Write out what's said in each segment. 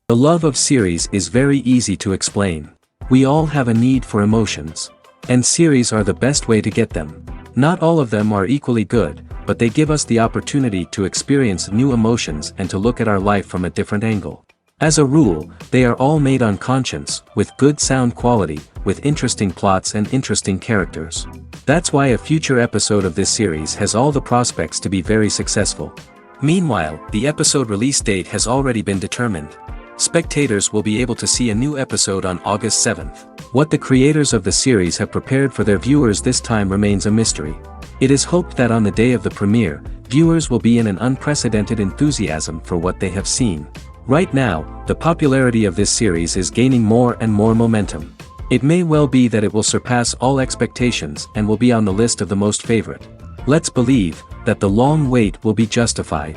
The love of series is very easy to explain. We all have a need for emotions. And series are the best way to get them. Not all of them are equally good, but they give us the opportunity to experience new emotions and to look at our life from a different angle. As a rule, they are all made on conscience, with good sound quality, with interesting plots and interesting characters. That's why a future episode of this series has all the prospects to be very successful. Meanwhile, the episode release date has already been determined. Spectators will be able to see a new episode on August 7th. What the creators of the series have prepared for their viewers this time remains a mystery. It is hoped that on the day of the premiere, viewers will be in an unprecedented enthusiasm for what they have seen. Right now, the popularity of this series is gaining more and more momentum. It may well be that it will surpass all expectations and will be on the list of the most favorite. Let's believe that the long wait will be justified.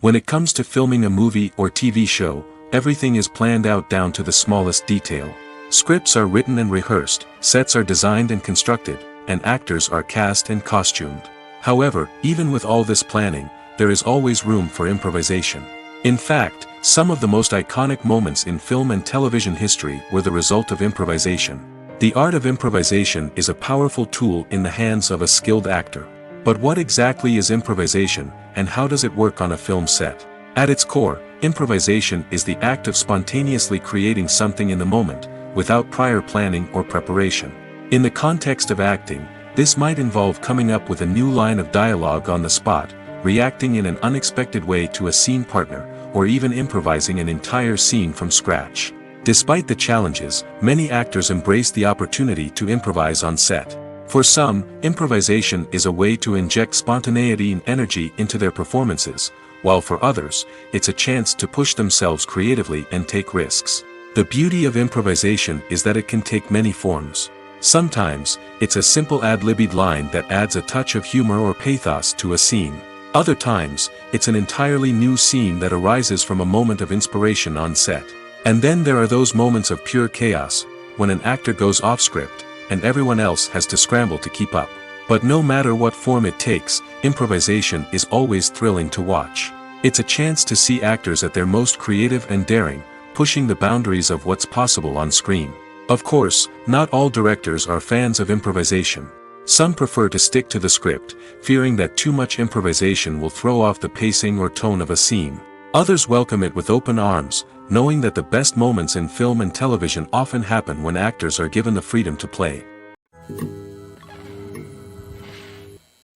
When it comes to filming a movie or TV show, everything is planned out down to the smallest detail. Scripts are written and rehearsed, sets are designed and constructed, and actors are cast and costumed. However, even with all this planning, there is always room for improvisation. In fact, some of the most iconic moments in film and television history were the result of improvisation. The art of improvisation is a powerful tool in the hands of a skilled actor. But what exactly is improvisation, and how does it work on a film set? At its core, improvisation is the act of spontaneously creating something in the moment, without prior planning or preparation. In the context of acting, this might involve coming up with a new line of dialogue on the spot, reacting in an unexpected way to a scene partner, or even improvising an entire scene from scratch. Despite the challenges, many actors embrace the opportunity to improvise on set. For some, improvisation is a way to inject spontaneity and energy into their performances, while for others, it's a chance to push themselves creatively and take risks. The beauty of improvisation is that it can take many forms. Sometimes, it's a simple ad-libbed line that adds a touch of humor or pathos to a scene. Other times, it's an entirely new scene that arises from a moment of inspiration on set. And then there are those moments of pure chaos, when an actor goes off script, and everyone else has to scramble to keep up. But no matter what form it takes, improvisation is always thrilling to watch. It's a chance to see actors at their most creative and daring, pushing the boundaries of what's possible on screen. Of course, not all directors are fans of improvisation. Some prefer to stick to the script, fearing that too much improvisation will throw off the pacing or tone of a scene. Others welcome it with open arms, knowing that the best moments in film and television often happen when actors are given the freedom to play.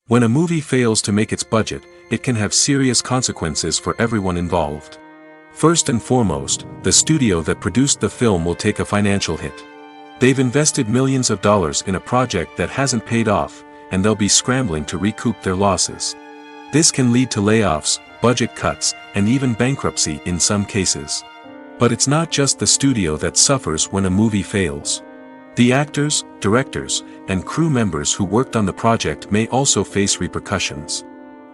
When a movie fails to make its budget, it can have serious consequences for everyone involved. First and foremost, the studio that produced the film will take a financial hit. They've invested millions of dollars in a project that hasn't paid off, and they'll be scrambling to recoup their losses. This can lead to layoffs, budget cuts, and even bankruptcy in some cases. But it's not just the studio that suffers when a movie fails. The actors, directors, and crew members who worked on the project may also face repercussions.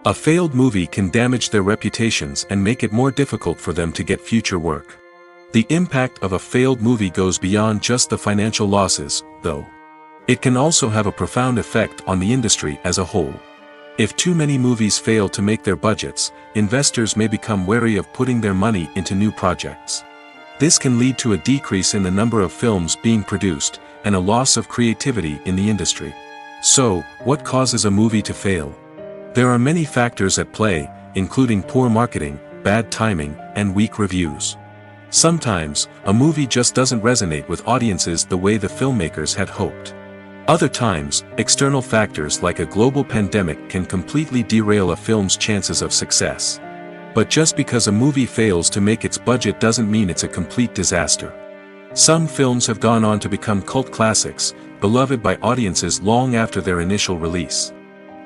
A failed movie can damage their reputations and make it more difficult for them to get future work. The impact of a failed movie goes beyond just the financial losses, though. It can also have a profound effect on the industry as a whole. If too many movies fail to make their budgets, investors may become wary of putting their money into new projects. This can lead to a decrease in the number of films being produced, and a loss of creativity in the industry. So, what causes a movie to fail? There are many factors at play, including poor marketing, bad timing, and weak reviews. Sometimes, a movie just doesn't resonate with audiences the way the filmmakers had hoped. Other times, external factors like a global pandemic can completely derail a film's chances of success. But just because a movie fails to make its budget doesn't mean it's a complete disaster. Some films have gone on to become cult classics, beloved by audiences long after their initial release.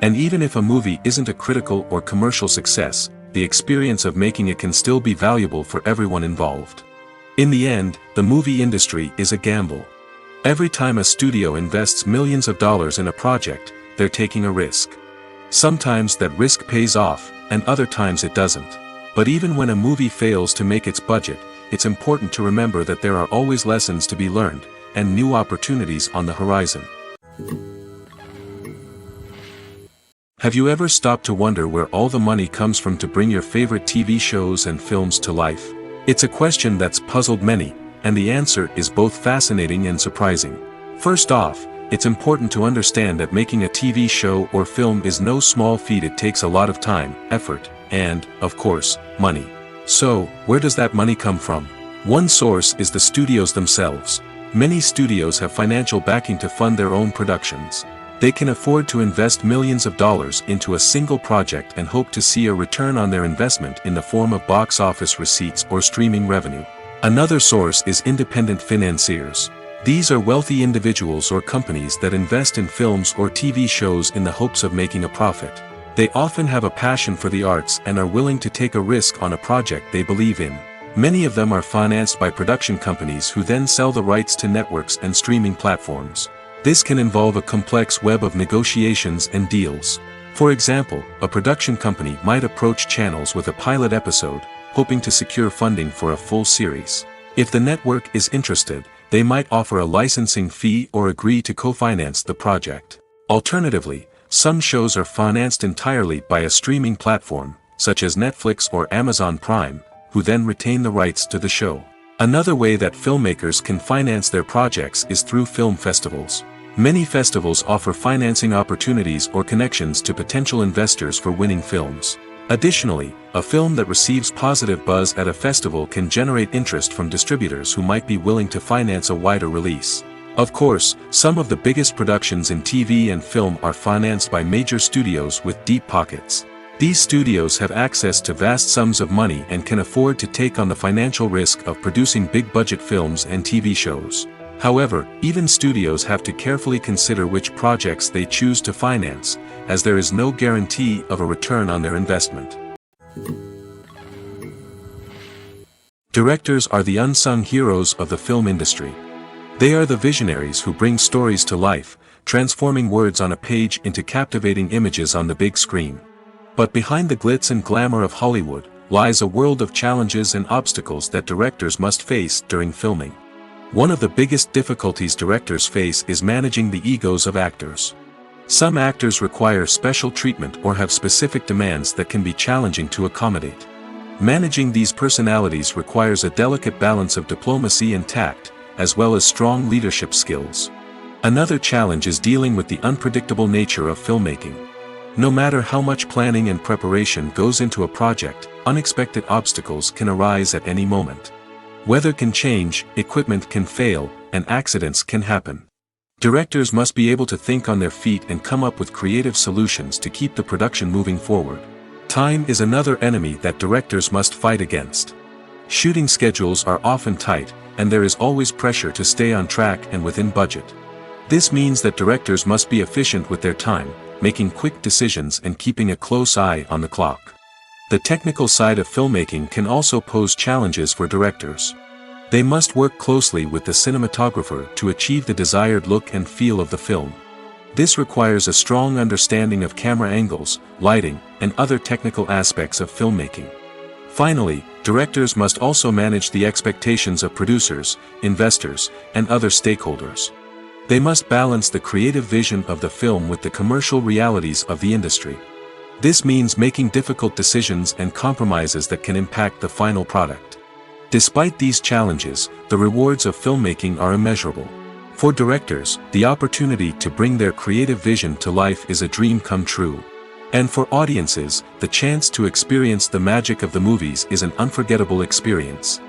And even if a movie isn't a critical or commercial success, the experience of making it can still be valuable for everyone involved. In the end, the movie industry is a gamble. Every time a studio invests millions of dollars in a project, they're taking a risk. Sometimes that risk pays off, and other times it doesn't. But even when a movie fails to make its budget, it's important to remember that there are always lessons to be learned, and new opportunities on the horizon. Have you ever stopped to wonder where all the money comes from to bring your favorite TV shows and films to life? It's a question that's puzzled many, and the answer is both fascinating and surprising. First off, it's important to understand that making a TV show or film is no small feat. It takes a lot of time, effort, and, of course, money. So, where does that money come from? One source is the studios themselves. Many studios have financial backing to fund their own productions. They can afford to invest millions of dollars into a single project and hope to see a return on their investment in the form of box office receipts or streaming revenue. Another source is independent financiers. These are wealthy individuals or companies that invest in films or TV shows in the hopes of making a profit. They often have a passion for the arts and are willing to take a risk on a project they believe in. Many of them are financed by production companies who then sell the rights to networks and streaming platforms. This can involve a complex web of negotiations and deals. For example, a production company might approach channels with a pilot episode, hoping to secure funding for a full series. If the network is interested, they might offer a licensing fee or agree to co-finance the project. Alternatively, some shows are financed entirely by a streaming platform, such as Netflix or Amazon Prime, who then retain the rights to the show. Another way that filmmakers can finance their projects is through film festivals. Many festivals offer financing opportunities or connections to potential investors for winning films. Additionally, a film that receives positive buzz at a festival can generate interest from distributors who might be willing to finance a wider release. Of course, some of the biggest productions in TV and film are financed by major studios with deep pockets. These studios have access to vast sums of money and can afford to take on the financial risk of producing big-budget films and TV shows. However, even studios have to carefully consider which projects they choose to finance, as there is no guarantee of a return on their investment. Directors are the unsung heroes of the film industry. They are the visionaries who bring stories to life, transforming words on a page into captivating images on the big screen. But behind the glitz and glamour of Hollywood, lies a world of challenges and obstacles that directors must face during filming. One of the biggest difficulties directors face is managing the egos of actors. Some actors require special treatment or have specific demands that can be challenging to accommodate. Managing these personalities requires a delicate balance of diplomacy and tact, as well as strong leadership skills. Another challenge is dealing with the unpredictable nature of filmmaking. No matter how much planning and preparation goes into a project, unexpected obstacles can arise at any moment. Weather can change, equipment can fail, and accidents can happen. Directors must be able to think on their feet and come up with creative solutions to keep the production moving forward. Time is another enemy that directors must fight against. Shooting schedules are often tight, and there is always pressure to stay on track and within budget. This means that directors must be efficient with their time, making quick decisions and keeping a close eye on the clock. The technical side of filmmaking can also pose challenges for directors. They must work closely with the cinematographer to achieve the desired look and feel of the film. This requires a strong understanding of camera angles, lighting, and other technical aspects of filmmaking. Finally, directors must also manage the expectations of producers, investors, and other stakeholders. They must balance the creative vision of the film with the commercial realities of the industry. This means making difficult decisions and compromises that can impact the final product. Despite these challenges, the rewards of filmmaking are immeasurable. For directors, the opportunity to bring their creative vision to life is a dream come true. And for audiences, the chance to experience the magic of the movies is an unforgettable experience.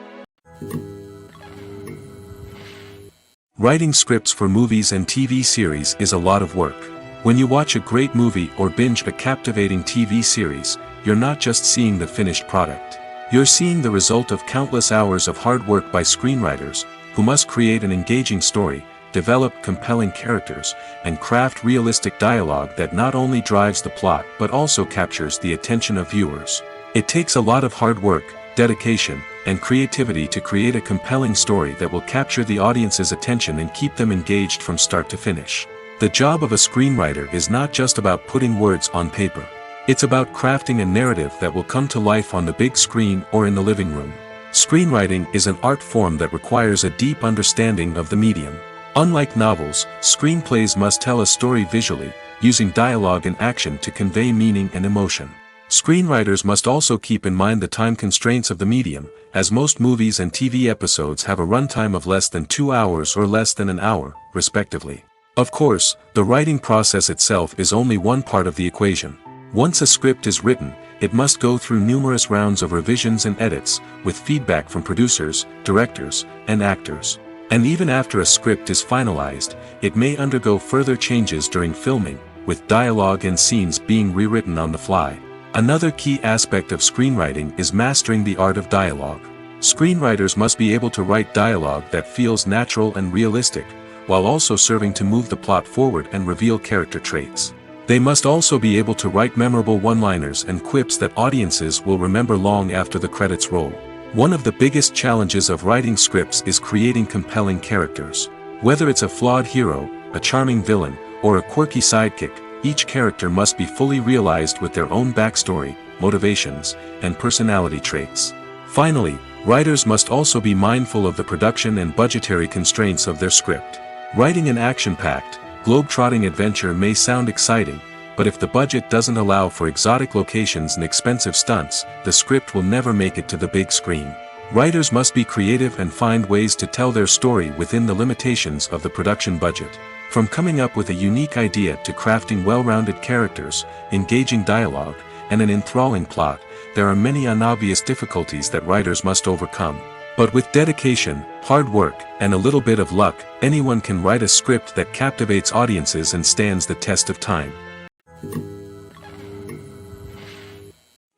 Writing scripts for movies and TV series is a lot of work. When you watch a great movie or binge a captivating TV series, you're not just seeing the finished product. You're seeing the result of countless hours of hard work by screenwriters, who must create an engaging story, develop compelling characters, and craft realistic dialogue that not only drives the plot but also captures the attention of viewers. It takes a lot of hard work, dedication, and creativity to create a compelling story that will capture the audience's attention and keep them engaged from start to finish. The job of a screenwriter is not just about putting words on paper. It's about crafting a narrative that will come to life on the big screen or in the living room. Screenwriting is an art form that requires a deep understanding of the medium. Unlike novels, screenplays must tell a story visually, using dialogue and action to convey meaning and emotion. Screenwriters must also keep in mind the time constraints of the medium, as most movies and TV episodes have a runtime of less than 2 hours or less than an hour, respectively. Of course, the writing process itself is only one part of the equation. Once a script is written, it must go through numerous rounds of revisions and edits, with feedback from producers, directors, and actors. And even after a script is finalized, it may undergo further changes during filming, with dialogue and scenes being rewritten on the fly. Another key aspect of screenwriting is mastering the art of dialogue. Screenwriters must be able to write dialogue that feels natural and realistic, while also serving to move the plot forward and reveal character traits. They must also be able to write memorable one-liners and quips that audiences will remember long after the credits roll. One of the biggest challenges of writing scripts is creating compelling characters. Whether it's a flawed hero, a charming villain, or a quirky sidekick, each character must be fully realized with their own backstory, motivations, and personality traits. Finally, writers must also be mindful of the production and budgetary constraints of their script. Writing an action-packed, globe-trotting adventure may sound exciting, but if the budget doesn't allow for exotic locations and expensive stunts, the script will never make it to the big screen. Writers must be creative and find ways to tell their story within the limitations of the production budget. From coming up with a unique idea to crafting well-rounded characters, engaging dialogue, and an enthralling plot, there are many unobvious difficulties that writers must overcome. But with dedication, hard work, and a little bit of luck, anyone can write a script that captivates audiences and stands the test of time.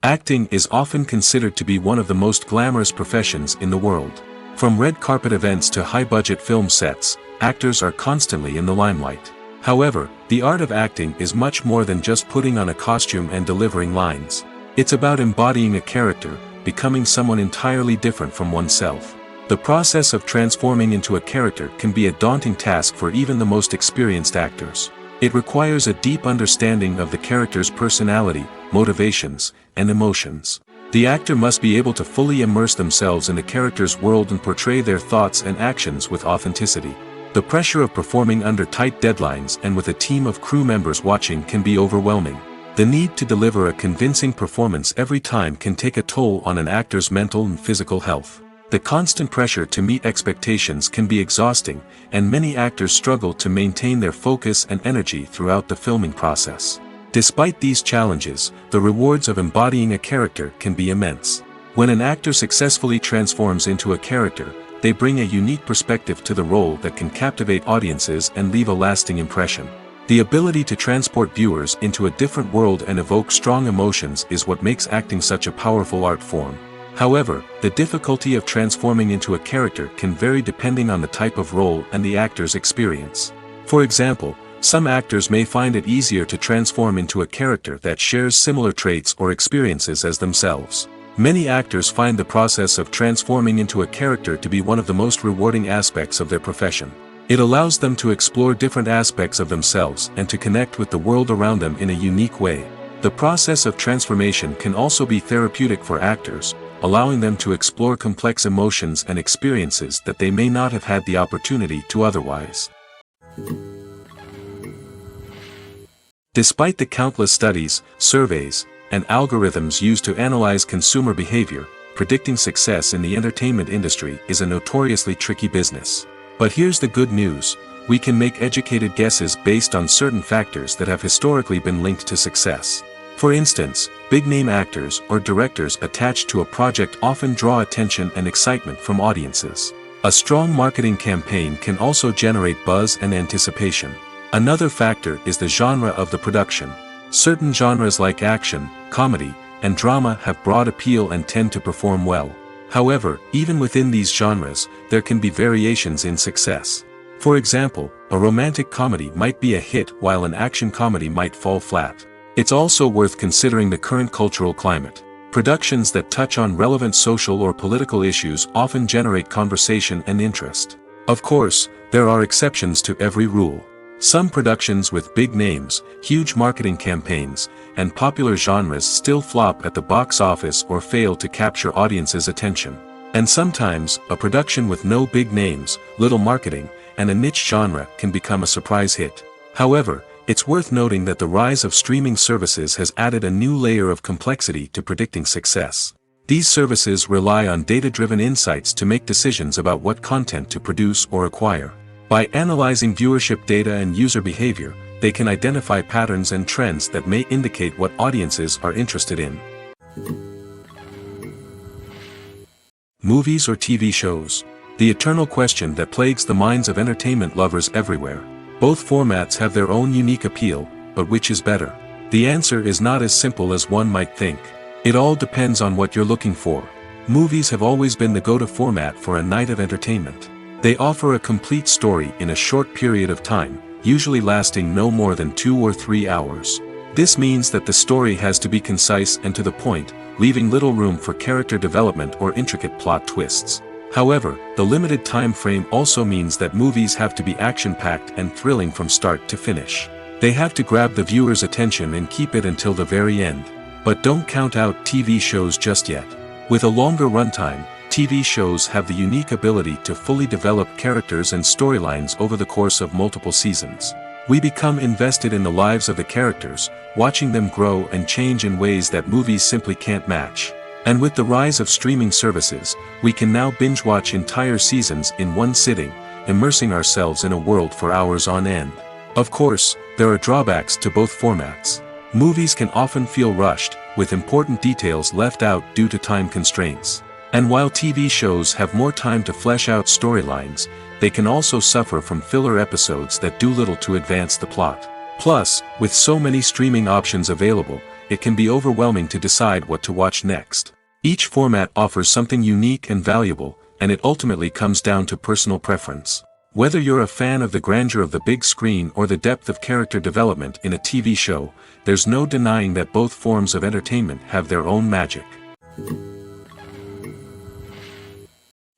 Acting is often considered to be one of the most glamorous professions in the world. From red carpet events to high-budget film sets, actors are constantly in the limelight. However, the art of acting is much more than just putting on a costume and delivering lines. It's about embodying a character, becoming someone entirely different from oneself. The process of transforming into a character can be a daunting task for even the most experienced actors. It requires a deep understanding of the character's personality, motivations, and emotions. The actor must be able to fully immerse themselves in the character's world and portray their thoughts and actions with authenticity. The pressure of performing under tight deadlines and with a team of crew members watching can be overwhelming. The need to deliver a convincing performance every time can take a toll on an actor's mental and physical health. The constant pressure to meet expectations can be exhausting, and many actors struggle to maintain their focus and energy throughout the filming process. Despite these challenges, the rewards of embodying a character can be immense. When an actor successfully transforms into a character, they bring a unique perspective to the role that can captivate audiences and leave a lasting impression. The ability to transport viewers into a different world and evoke strong emotions is what makes acting such a powerful art form. However, the difficulty of transforming into a character can vary depending on the type of role and the actor's experience. For example, some actors may find it easier to transform into a character that shares similar traits or experiences as themselves. Many actors find the process of transforming into a character to be one of the most rewarding aspects of their profession. It allows them to explore different aspects of themselves and to connect with the world around them in a unique way. The process of transformation can also be therapeutic for actors, allowing them to explore complex emotions and experiences that they may not have had the opportunity to otherwise. Despite the countless studies, surveys, and algorithms used to analyze consumer behavior, predicting success in the entertainment industry is a notoriously tricky business. But here's the good news: we can make educated guesses based on certain factors that have historically been linked to success. For instance, big-name actors or directors attached to a project often draw attention and excitement from audiences. A strong marketing campaign can also generate buzz and anticipation. Another factor is the genre of the production. Certain genres like action, comedy, and drama have broad appeal and tend to perform well. However, even within these genres, there can be variations in success. For example, a romantic comedy might be a hit while an action comedy might fall flat. It's also worth considering the current cultural climate. Productions that touch on relevant social or political issues often generate conversation and interest. Of course, there are exceptions to every rule. Some productions with big names, huge marketing campaigns, and popular genres still flop at the box office or fail to capture audiences' attention. And sometimes, a production with no big names, little marketing, and a niche genre can become a surprise hit. However, it's worth noting that the rise of streaming services has added a new layer of complexity to predicting success. These services rely on data-driven insights to make decisions about what content to produce or acquire. By analyzing viewership data and user behavior, they can identify patterns and trends that may indicate what audiences are interested in. Movies or TV shows? The eternal question that plagues the minds of entertainment lovers everywhere. Both formats have their own unique appeal, but which is better? The answer is not as simple as one might think. It all depends on what you're looking for. Movies have always been the go-to format for a night of entertainment. They offer a complete story in a short period of time, usually lasting no more than 2 or 3 hours. This means that the story has to be concise and to the point, leaving little room for character development or intricate plot twists. However, the limited time frame also means that movies have to be action-packed and thrilling from start to finish. They have to grab the viewer's attention and keep it until the very end. But don't count out TV shows just yet. With a longer runtime, TV shows have the unique ability to fully develop characters and storylines over the course of multiple seasons. We become invested in the lives of the characters, watching them grow and change in ways that movies simply can't match. And with the rise of streaming services, we can now binge-watch entire seasons in one sitting, immersing ourselves in a world for hours on end. Of course, there are drawbacks to both formats. Movies can often feel rushed, with important details left out due to time constraints. And while TV shows have more time to flesh out storylines, they can also suffer from filler episodes that do little to advance the plot. Plus, with so many streaming options available, it can be overwhelming to decide what to watch next. Each format offers something unique and valuable, and it ultimately comes down to personal preference. Whether you're a fan of the grandeur of the big screen or the depth of character development in a TV show, there's no denying that both forms of entertainment have their own magic.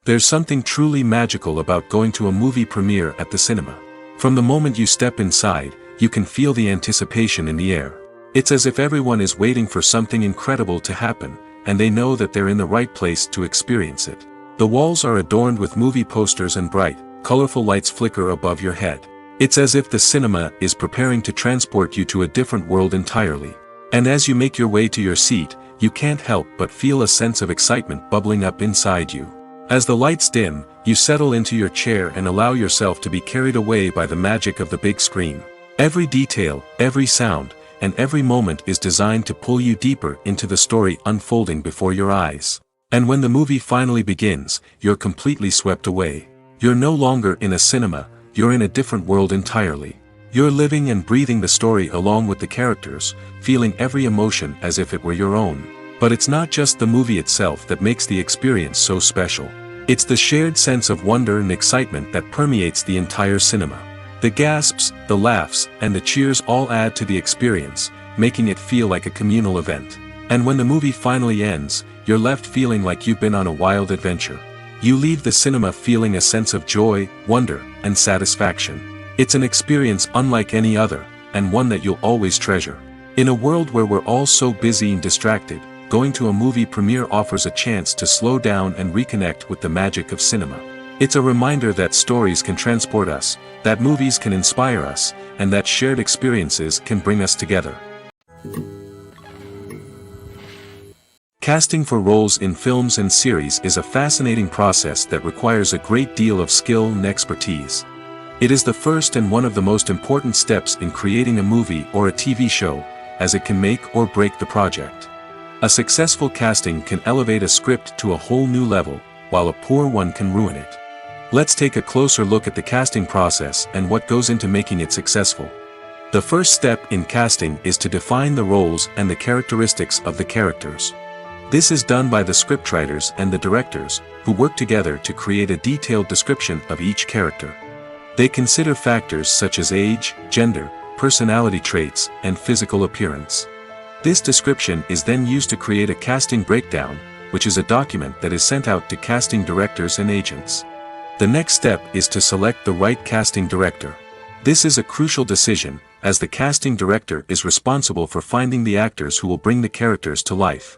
There's something truly magical about going to a movie premiere at the cinema. From the moment you step inside, you can feel the anticipation in the air. It's as if everyone is waiting for something incredible to happen, and they know that they're in the right place to experience it. The walls are adorned with movie posters and bright, colorful lights flicker above your head. It's as if the cinema is preparing to transport you to a different world entirely. And as you make your way to your seat, you can't help but feel a sense of excitement bubbling up inside you. As the lights dim, you settle into your chair and allow yourself to be carried away by the magic of the big screen. Every detail, every sound, and every moment is designed to pull you deeper into the story unfolding before your eyes. And when the movie finally begins, you're completely swept away. You're no longer in a cinema, you're in a different world entirely. You're living and breathing the story along with the characters, feeling every emotion as if it were your own. But it's not just the movie itself that makes the experience so special. It's the shared sense of wonder and excitement that permeates the entire cinema. The gasps, the laughs, and the cheers all add to the experience, making it feel like a communal event. And when the movie finally ends, you're left feeling like you've been on a wild adventure. You leave the cinema feeling a sense of joy, wonder, and satisfaction. It's an experience unlike any other, and one that you'll always treasure. In a world where we're all so busy and distracted, going to a movie premiere offers a chance to slow down and reconnect with the magic of cinema. It's a reminder that stories can transport us, that movies can inspire us, and that shared experiences can bring us together. Casting for roles in films and series is a fascinating process that requires a great deal of skill and expertise. It is the first and one of the most important steps in creating a movie or a TV show, as it can make or break the project. A successful casting can elevate a script to a whole new level, while a poor one can ruin it. Let's take a closer look at the casting process and what goes into making it successful. The first step in casting is to define the roles and the characteristics of the characters. This is done by the scriptwriters and the directors, who work together to create a detailed description of each character. They consider factors such as age, gender, personality traits, and physical appearance. This description is then used to create a casting breakdown, which is a document that is sent out to casting directors and agents. The next step is to select the right casting director. This is a crucial decision, as the casting director is responsible for finding the actors who will bring the characters to life.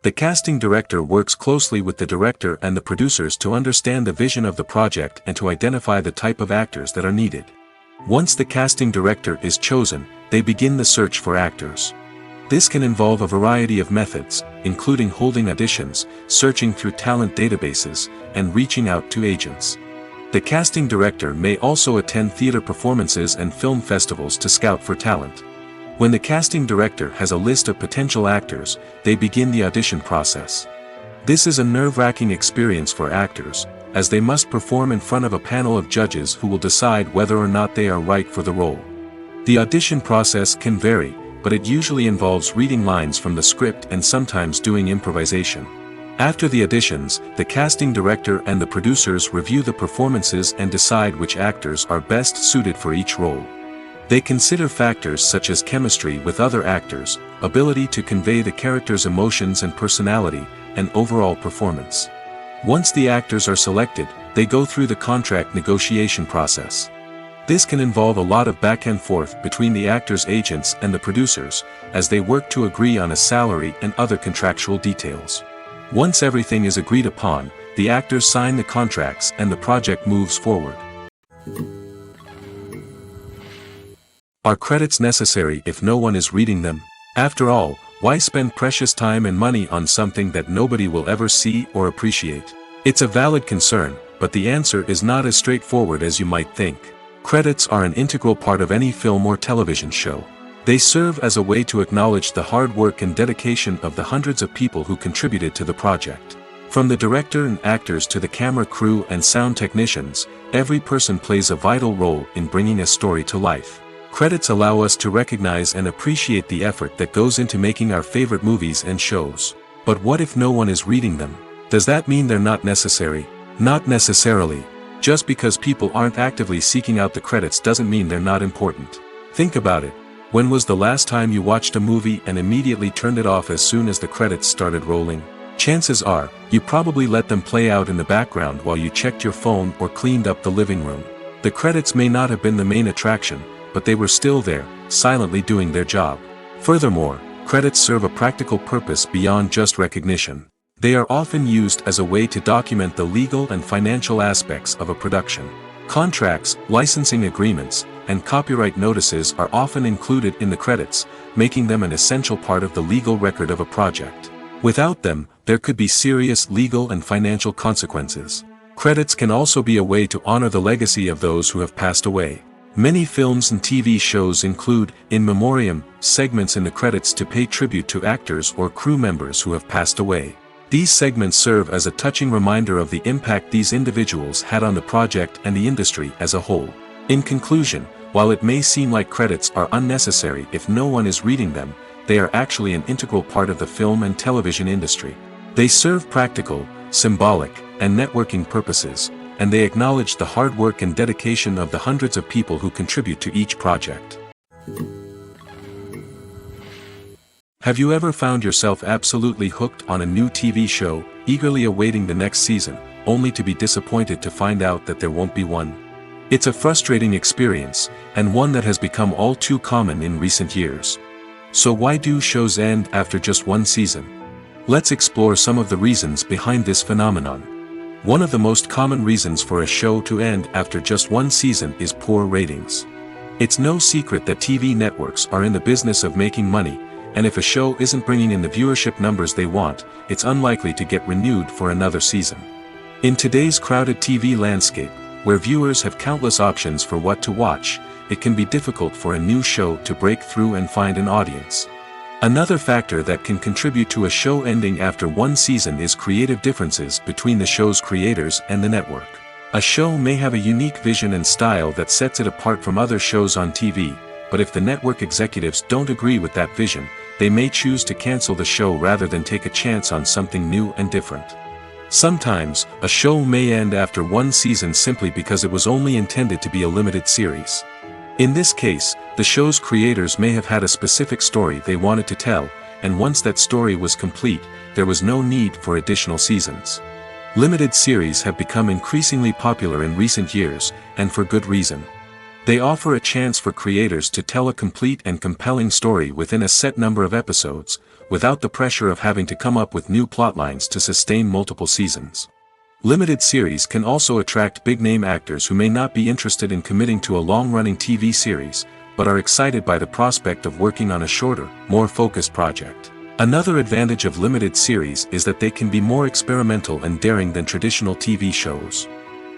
The casting director works closely with the director and the producers to understand the vision of the project and to identify the type of actors that are needed. Once the casting director is chosen, they begin the search for actors. This can involve a variety of methods, including holding auditions, searching through talent databases, and reaching out to agents. The casting director may also attend theater performances and film festivals to scout for talent. When the casting director has a list of potential actors, they begin the audition process. This is a nerve-wracking experience for actors, as they must perform in front of a panel of judges who will decide whether or not they are right for the role. The audition process can vary, but it usually involves reading lines from the script and sometimes doing improvisation. After the auditions, the casting director and the producers review the performances and decide which actors are best suited for each role. They consider factors such as chemistry with other actors, ability to convey the character's emotions and personality, and overall performance. Once the actors are selected, they go through the contract negotiation process. This can involve a lot of back and forth between the actors' agents and the producers, as they work to agree on a salary and other contractual details. Once everything is agreed upon, the actors sign the contracts and the project moves forward. Are credits necessary if no one is reading them? After all, why spend precious time and money on something that nobody will ever see or appreciate? It's a valid concern, but the answer is not as straightforward as you might think. Credits are an integral part of any film or television show. They serve as a way to acknowledge the hard work and dedication of the hundreds of people who contributed to the project. From the director and actors to the camera crew and sound technicians, every person plays a vital role in bringing a story to life. Credits allow us to recognize and appreciate the effort that goes into making our favorite movies and shows. But what if no one is reading them? Does that mean they're not necessary? Not necessarily. Just because people aren't actively seeking out the credits doesn't mean they're not important. Think about it. When was the last time you watched a movie and immediately turned it off as soon as the credits started rolling? Chances are, you probably let them play out in the background while you checked your phone or cleaned up the living room. The credits may not have been the main attraction, but they were still there, silently doing their job. Furthermore, credits serve a practical purpose beyond just recognition. They are often used as a way to document the legal and financial aspects of a production. Contracts, licensing agreements, and copyright notices are often included in the credits, making them an essential part of the legal record of a project. Without them, there could be serious legal and financial consequences. Credits can also be a way to honor the legacy of those who have passed away. Many films and TV shows include, in memoriam, segments in the credits to pay tribute to actors or crew members who have passed away. These segments serve as a touching reminder of the impact these individuals had on the project and the industry as a whole. In conclusion, while it may seem like credits are unnecessary if no one is reading them, they are actually an integral part of the film and television industry. They serve practical, symbolic, and networking purposes, and they acknowledge the hard work and dedication of the hundreds of people who contribute to each project. Have you ever found yourself absolutely hooked on a new TV show, eagerly awaiting the next season, only to be disappointed to find out that there won't be one? It's a frustrating experience, and one that has become all too common in recent years. So why do shows end after just one season? Let's explore some of the reasons behind this phenomenon. One of the most common reasons for a show to end after just one season is poor ratings. It's no secret that TV networks are in the business of making money, and if a show isn't bringing in the viewership numbers they want, it's unlikely to get renewed for another season. In today's crowded TV landscape, where viewers have countless options for what to watch, it can be difficult for a new show to break through and find an audience. Another factor that can contribute to a show ending after one season is creative differences between the show's creators and the network. A show may have a unique vision and style that sets it apart from other shows on TV, but if the network executives don't agree with that vision, they may choose to cancel the show rather than take a chance on something new and different. Sometimes, a show may end after one season simply because it was only intended to be a limited series. In this case, the show's creators may have had a specific story they wanted to tell, and once that story was complete, there was no need for additional seasons. Limited series have become increasingly popular in recent years, and for good reason. They offer a chance for creators to tell a complete and compelling story within a set number of episodes, without the pressure of having to come up with new plotlines to sustain multiple seasons. Limited series can also attract big-name actors who may not be interested in committing to a long-running TV series, but are excited by the prospect of working on a shorter, more focused project. Another advantage of limited series is that they can be more experimental and daring than traditional TV shows.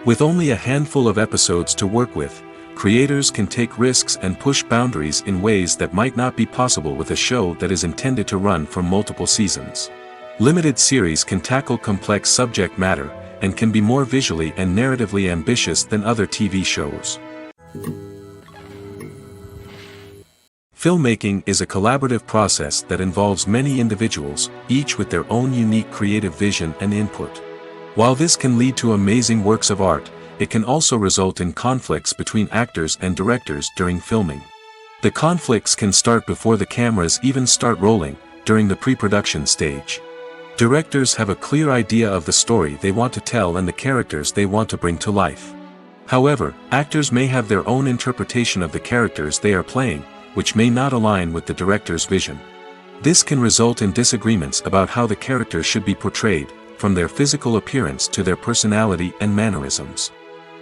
With only a handful of episodes to work with, creators can take risks and push boundaries in ways that might not be possible with a show that is intended to run for multiple seasons. Limited series can tackle complex subject matter, and can be more visually and narratively ambitious than other TV shows. Filmmaking is a collaborative process that involves many individuals, each with their own unique creative vision and input. While this can lead to amazing works of art, it can also result in conflicts between actors and directors during filming. The conflicts can start before the cameras even start rolling, during the pre-production stage. Directors have a clear idea of the story they want to tell and the characters they want to bring to life. However, actors may have their own interpretation of the characters they are playing, which may not align with the director's vision. This can result in disagreements about how the characters should be portrayed, from their physical appearance to their personality and mannerisms.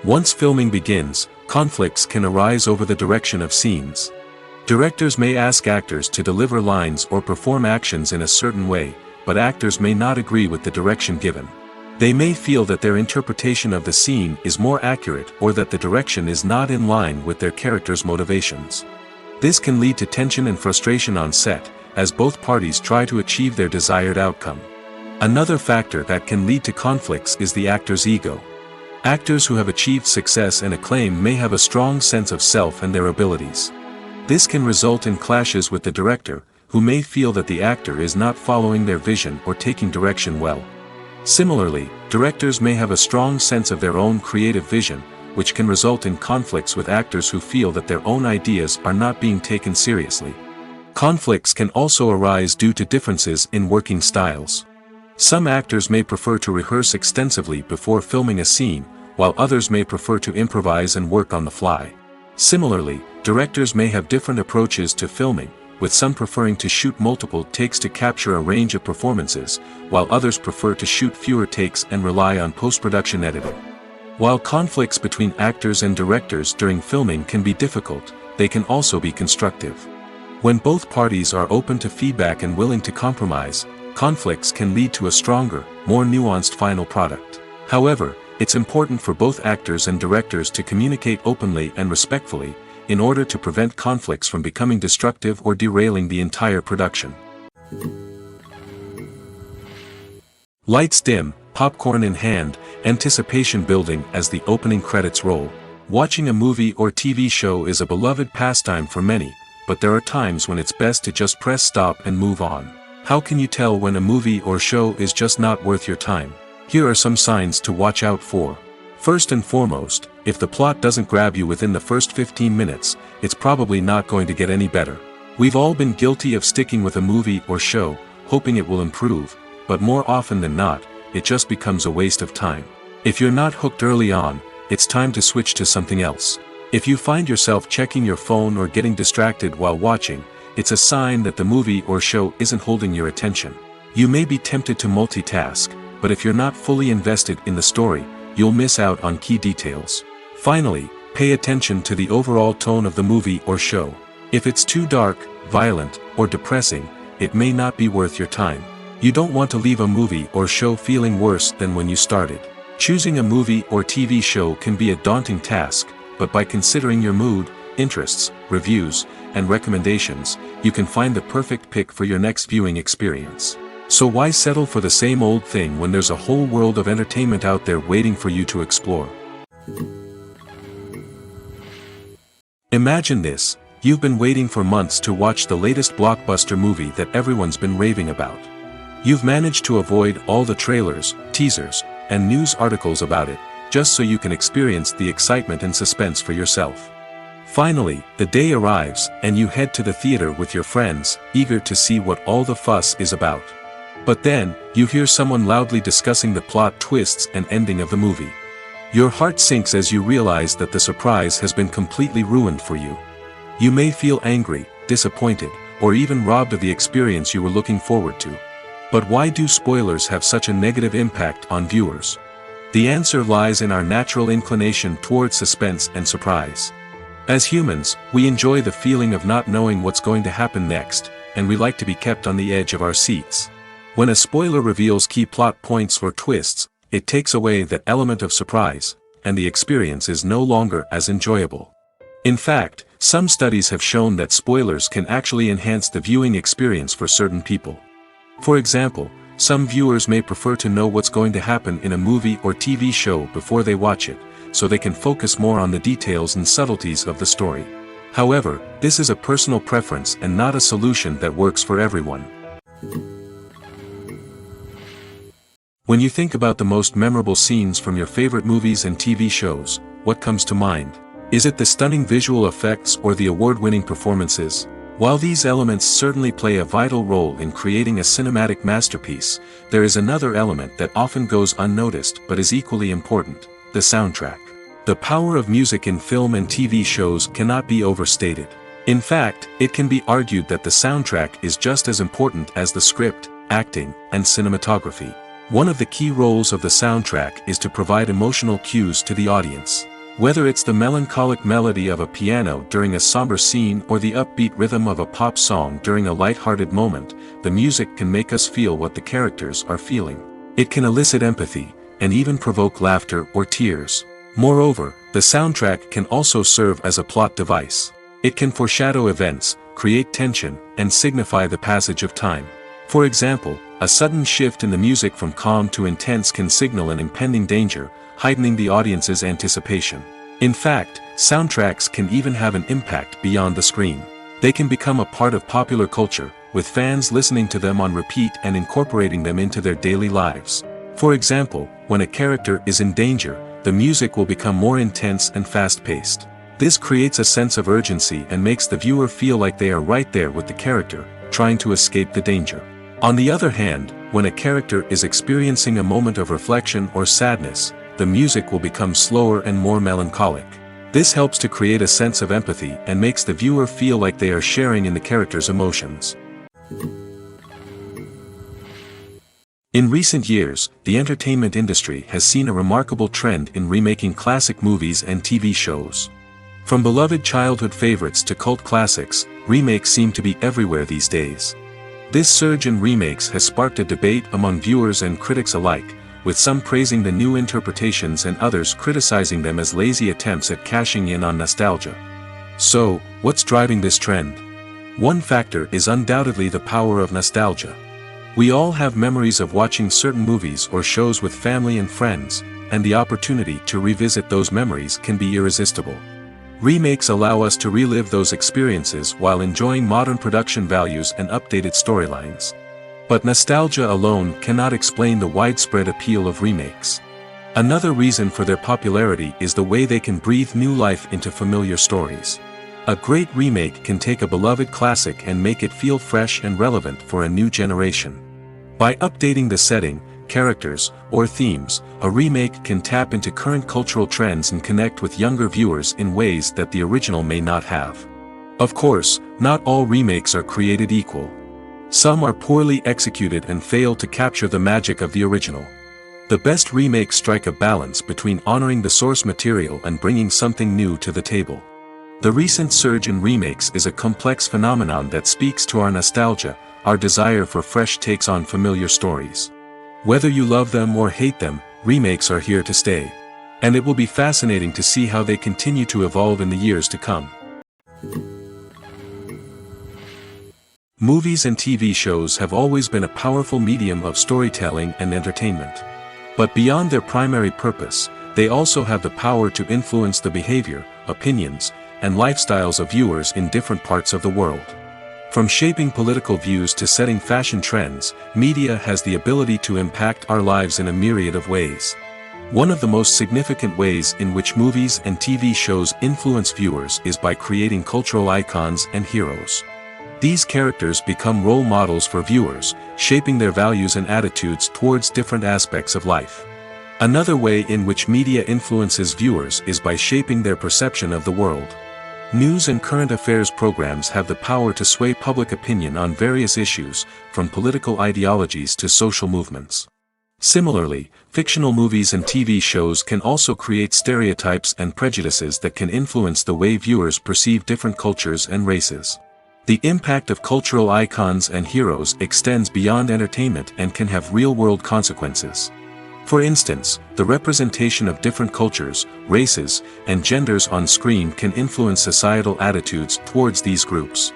Once filming begins, conflicts can arise over the direction of scenes. Directors may ask actors to deliver lines or perform actions in a certain way, but actors may not agree with the direction given. They may feel that their interpretation of the scene is more accurate or that the direction is not in line with their character's motivations. This can lead to tension and frustration on set, as both parties try to achieve their desired outcome. Another factor that can lead to conflicts is the actor's ego. Actors who have achieved success and acclaim may have a strong sense of self and their abilities. This can result in clashes with the director, who may feel that the actor is not following their vision or taking direction well. Similarly, directors may have a strong sense of their own creative vision, which can result in conflicts with actors who feel that their own ideas are not being taken seriously. Conflicts can also arise due to differences in working styles. Some actors may prefer to rehearse extensively before filming a scene, while others may prefer to improvise and work on the fly. Similarly, directors may have different approaches to filming, with some preferring to shoot multiple takes to capture a range of performances, while others prefer to shoot fewer takes and rely on post-production editing. While conflicts between actors and directors during filming can be difficult, they can also be constructive. When both parties are open to feedback and willing to compromise, conflicts can lead to a stronger, more nuanced final product. However, it's important for both actors and directors to communicate openly and respectfully, in order to prevent conflicts from becoming destructive or derailing the entire production. Lights dim, popcorn in hand, anticipation building as the opening credits roll. Watching a movie or TV show is a beloved pastime for many, but there are times when it's best to just press stop and move on. How can you tell when a movie or show is just not worth your time? Here are some signs to watch out for. First and foremost, if the plot doesn't grab you within the first 15 minutes, it's probably not going to get any better. We've all been guilty of sticking with a movie or show, hoping it will improve, but more often than not, it just becomes a waste of time. If you're not hooked early on, it's time to switch to something else. If you find yourself checking your phone or getting distracted while watching, it's a sign that the movie or show isn't holding your attention. You may be tempted to multitask, but if you're not fully invested in the story, you'll miss out on key details. Finally, pay attention to the overall tone of the movie or show. If it's too dark, violent, or depressing, it may not be worth your time. You don't want to leave a movie or show feeling worse than when you started. Choosing a movie or TV show can be a daunting task, but by considering your mood, interests, reviews, and recommendations, you can find the perfect pick for your next viewing experience. So why settle for the same old thing when there's a whole world of entertainment out there waiting for you to explore? Imagine this: you've been waiting for months to watch the latest blockbuster movie that everyone's been raving about. You've managed to avoid all the trailers, teasers, and news articles about it, just so you can experience the excitement and suspense for yourself. Finally, the day arrives, and you head to the theater with your friends, eager to see what all the fuss is about. But then, you hear someone loudly discussing the plot twists and ending of the movie. Your heart sinks as you realize that the surprise has been completely ruined for you. You may feel angry, disappointed, or even robbed of the experience you were looking forward to. But why do spoilers have such a negative impact on viewers? The answer lies in our natural inclination toward suspense and surprise. As humans, we enjoy the feeling of not knowing what's going to happen next, and we like to be kept on the edge of our seats. When a spoiler reveals key plot points or twists, it takes away that element of surprise, and the experience is no longer as enjoyable. In fact, some studies have shown that spoilers can actually enhance the viewing experience for certain people. For example, some viewers may prefer to know what's going to happen in a movie or TV show before they watch it, so they can focus more on the details and subtleties of the story. However, this is a personal preference and not a solution that works for everyone. When you think about the most memorable scenes from your favorite movies and TV shows, what comes to mind? Is it the stunning visual effects or the award-winning performances? While these elements certainly play a vital role in creating a cinematic masterpiece, there is another element that often goes unnoticed but is equally important: the soundtrack. The power of music in film and TV shows cannot be overstated. In fact, it can be argued that the soundtrack is just as important as the script, acting, and cinematography. One of the key roles of the soundtrack is to provide emotional cues to the audience. Whether it's the melancholic melody of a piano during a somber scene or the upbeat rhythm of a pop song during a light-hearted moment, the music can make us feel what the characters are feeling. It can elicit empathy, and even provoke laughter or tears. Moreover, the soundtrack can also serve as a plot device. It can foreshadow events, create tension, and signify the passage of time. For example, a sudden shift in the music from calm to intense can signal an impending danger, heightening the audience's anticipation. In fact, soundtracks can even have an impact beyond the screen. They can become a part of popular culture, with fans listening to them on repeat and incorporating them into their daily lives. For example, when a character is in danger, the music will become more intense and fast-paced. This creates a sense of urgency and makes the viewer feel like they are right there with the character, trying to escape the danger. On the other hand, when a character is experiencing a moment of reflection or sadness, the music will become slower and more melancholic. This helps to create a sense of empathy and makes the viewer feel like they are sharing in the character's emotions. In recent years, the entertainment industry has seen a remarkable trend in remaking classic movies and TV shows. From beloved childhood favorites to cult classics, remakes seem to be everywhere these days. This surge in remakes has sparked a debate among viewers and critics alike, with some praising the new interpretations and others criticizing them as lazy attempts at cashing in on nostalgia. So, what's driving this trend? One factor is undoubtedly the power of nostalgia. We all have memories of watching certain movies or shows with family and friends, and the opportunity to revisit those memories can be irresistible. Remakes allow us to relive those experiences while enjoying modern production values and updated storylines. But nostalgia alone cannot explain the widespread appeal of remakes. Another reason for their popularity is the way they can breathe new life into familiar stories. A great remake can take a beloved classic and make it feel fresh and relevant for a new generation. By updating the setting, characters, or themes, a remake can tap into current cultural trends and connect with younger viewers in ways that the original may not have. Of course, not all remakes are created equal. Some are poorly executed and fail to capture the magic of the original. The best remakes strike a balance between honoring the source material and bringing something new to the table. The recent surge in remakes is a complex phenomenon that speaks to our nostalgia, our desire for fresh takes on familiar stories. Whether you love them or hate them, remakes are here to stay. And it will be fascinating to see how they continue to evolve in the years to come. Movies and TV shows have always been a powerful medium of storytelling and entertainment. But beyond their primary purpose, they also have the power to influence the behavior, opinions, and lifestyles of viewers in different parts of the world. From shaping political views to setting fashion trends, media has the ability to impact our lives in a myriad of ways. One of the most significant ways in which movies and TV shows influence viewers is by creating cultural icons and heroes. These characters become role models for viewers, shaping their values and attitudes towards different aspects of life. Another way in which media influences viewers is by shaping their perception of the world. News and current affairs programs have the power to sway public opinion on various issues, from political ideologies to social movements. Similarly, fictional movies and TV shows can also create stereotypes and prejudices that can influence the way viewers perceive different cultures and races. The impact of cultural icons and heroes extends beyond entertainment and can have real-world consequences. For instance, the representation of different cultures, races, and genders on screen can influence societal attitudes towards these groups.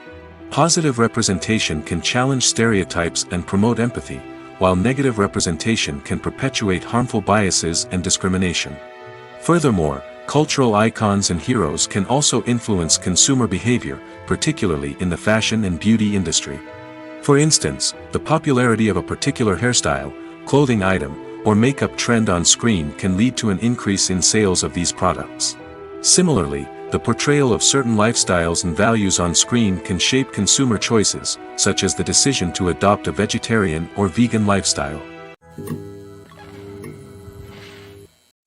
Positive representation can challenge stereotypes and promote empathy, while negative representation can perpetuate harmful biases and discrimination. Furthermore, cultural icons and heroes can also influence consumer behavior, particularly in the fashion and beauty industry. For instance, the popularity of a particular hairstyle, clothing item, or makeup trend on screen can lead to an increase in sales of these products. Similarly, the portrayal of certain lifestyles and values on screen can shape consumer choices, such as the decision to adopt a vegetarian or vegan lifestyle.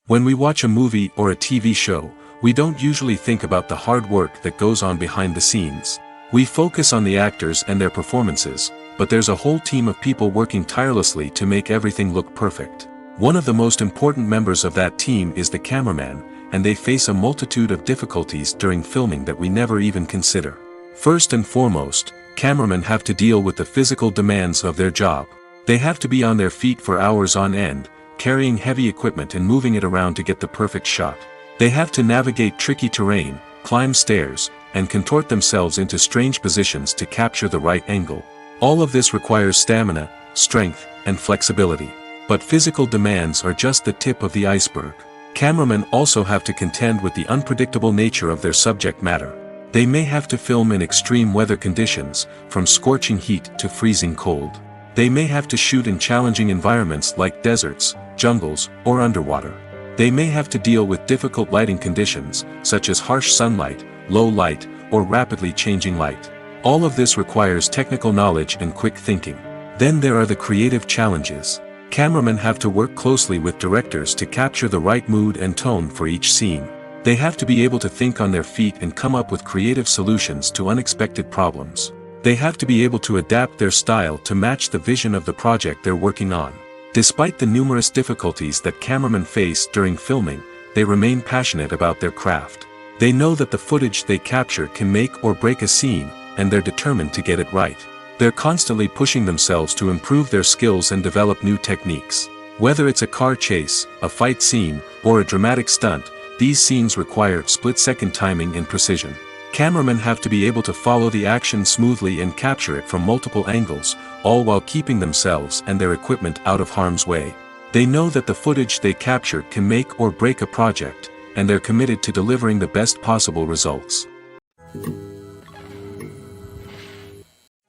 When we watch a movie or a TV show, we don't usually think about the hard work that goes on behind the scenes. We focus on the actors and their performances, but there's a whole team of people working tirelessly to make everything look perfect. One of the most important members of that team is the cameraman, and they face a multitude of difficulties during filming that we never even consider. First and foremost, cameramen have to deal with the physical demands of their job. They have to be on their feet for hours on end, carrying heavy equipment and moving it around to get the perfect shot. They have to navigate tricky terrain, climb stairs, and contort themselves into strange positions to capture the right angle. All of this requires stamina, strength, and flexibility. But physical demands are just the tip of the iceberg. Cameramen also have to contend with the unpredictable nature of their subject matter. They may have to film in extreme weather conditions, from scorching heat to freezing cold. They may have to shoot in challenging environments like deserts, jungles, or underwater. They may have to deal with difficult lighting conditions, such as harsh sunlight, low light, or rapidly changing light. All of this requires technical knowledge and quick thinking. Then there are the creative challenges. Cameramen have to work closely with directors to capture the right mood and tone for each scene. They have to be able to think on their feet and come up with creative solutions to unexpected problems. They have to be able to adapt their style to match the vision of the project they're working on. Despite the numerous difficulties that cameramen face during filming, they remain passionate about their craft. They know that the footage they capture can make or break a scene, and they're determined to get it right. They're constantly pushing themselves to improve their skills and develop new techniques. Whether it's a car chase, a fight scene, or a dramatic stunt, these scenes require split-second timing and precision. Cameramen have to be able to follow the action smoothly and capture it from multiple angles, all while keeping themselves and their equipment out of harm's way. They know that the footage they capture can make or break a project, and they're committed to delivering the best possible results.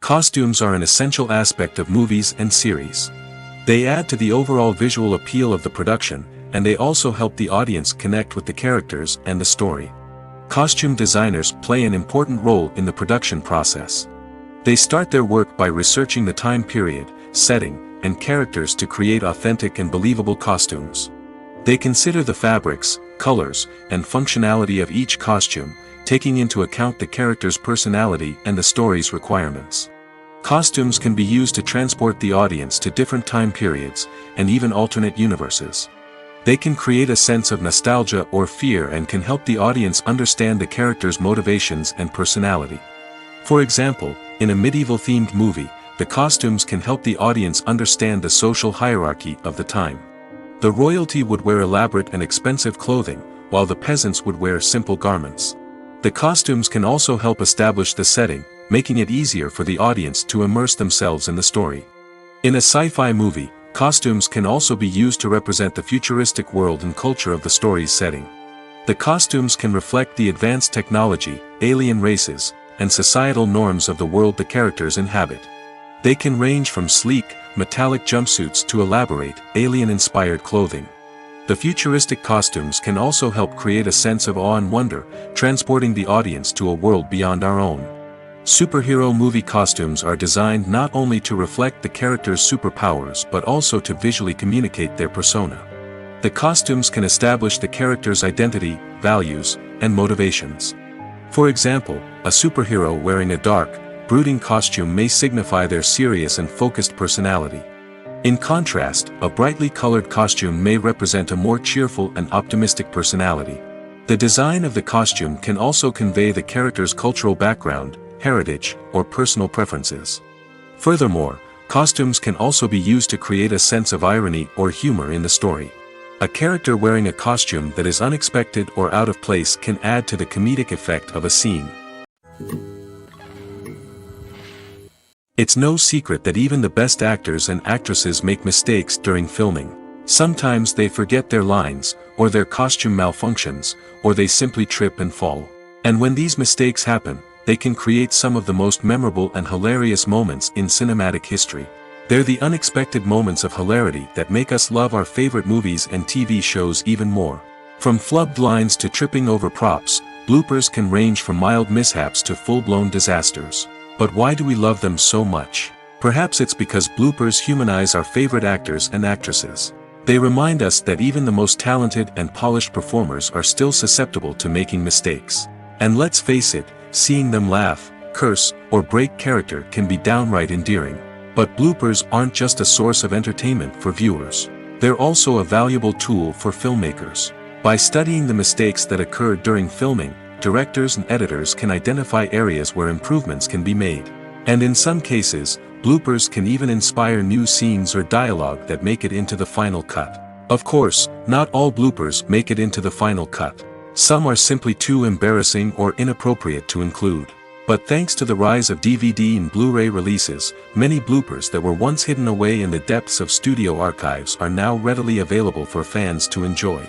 Costumes are an essential aspect of movies and series. They add to the overall visual appeal of the production, and they also help the audience connect with the characters and the story. Costume designers play an important role in the production process. They start their work by researching the time period, setting, and characters to create authentic and believable costumes. They consider the fabrics, colors, and functionality of each costume, taking into account the character's personality and the story's requirements. Costumes can be used to transport the audience to different time periods, and even alternate universes. They can create a sense of nostalgia or fear and can help the audience understand the character's motivations and personality. For example, in a medieval-themed movie, the costumes can help the audience understand the social hierarchy of the time. The royalty would wear elaborate and expensive clothing, while the peasants would wear simple garments. The costumes can also help establish the setting, making it easier for the audience to immerse themselves in the story. In a sci-fi movie, costumes can also be used to represent the futuristic world and culture of the story's setting. The costumes can reflect the advanced technology, alien races, and societal norms of the world the characters inhabit. They can range from sleek, metallic jumpsuits to elaborate, alien-inspired clothing. The futuristic costumes can also help create a sense of awe and wonder, transporting the audience to a world beyond our own. Superhero movie costumes are designed not only to reflect the character's superpowers but also to visually communicate their persona. The costumes can establish the character's identity, values, and motivations. For example, a superhero wearing a dark, brooding costume may signify their serious and focused personality. In contrast, a brightly colored costume may represent a more cheerful and optimistic personality. The design of the costume can also convey the character's cultural background, heritage, or personal preferences. Furthermore, costumes can also be used to create a sense of irony or humor in the story. A character wearing a costume that is unexpected or out of place can add to the comedic effect of a scene. It's no secret that even the best actors and actresses make mistakes during filming. Sometimes they forget their lines, or their costume malfunctions, or they simply trip and fall. And when these mistakes happen, they can create some of the most memorable and hilarious moments in cinematic history. They're the unexpected moments of hilarity that make us love our favorite movies and TV shows even more. From flubbed lines to tripping over props, bloopers can range from mild mishaps to full-blown disasters. But why do we love them so much? Perhaps it's because bloopers humanize our favorite actors and actresses. They remind us that even the most talented and polished performers are still susceptible to making mistakes. And let's face it, seeing them laugh, curse, or break character can be downright endearing. But bloopers aren't just a source of entertainment for viewers. They're also a valuable tool for filmmakers. By studying the mistakes that occurred during filming, directors and editors can identify areas where improvements can be made. And in some cases, bloopers can even inspire new scenes or dialogue that make it into the final cut. Of course, not all bloopers make it into the final cut. Some are simply too embarrassing or inappropriate to include. But thanks to the rise of DVD and Blu-ray releases, many bloopers that were once hidden away in the depths of studio archives are now readily available for fans to enjoy.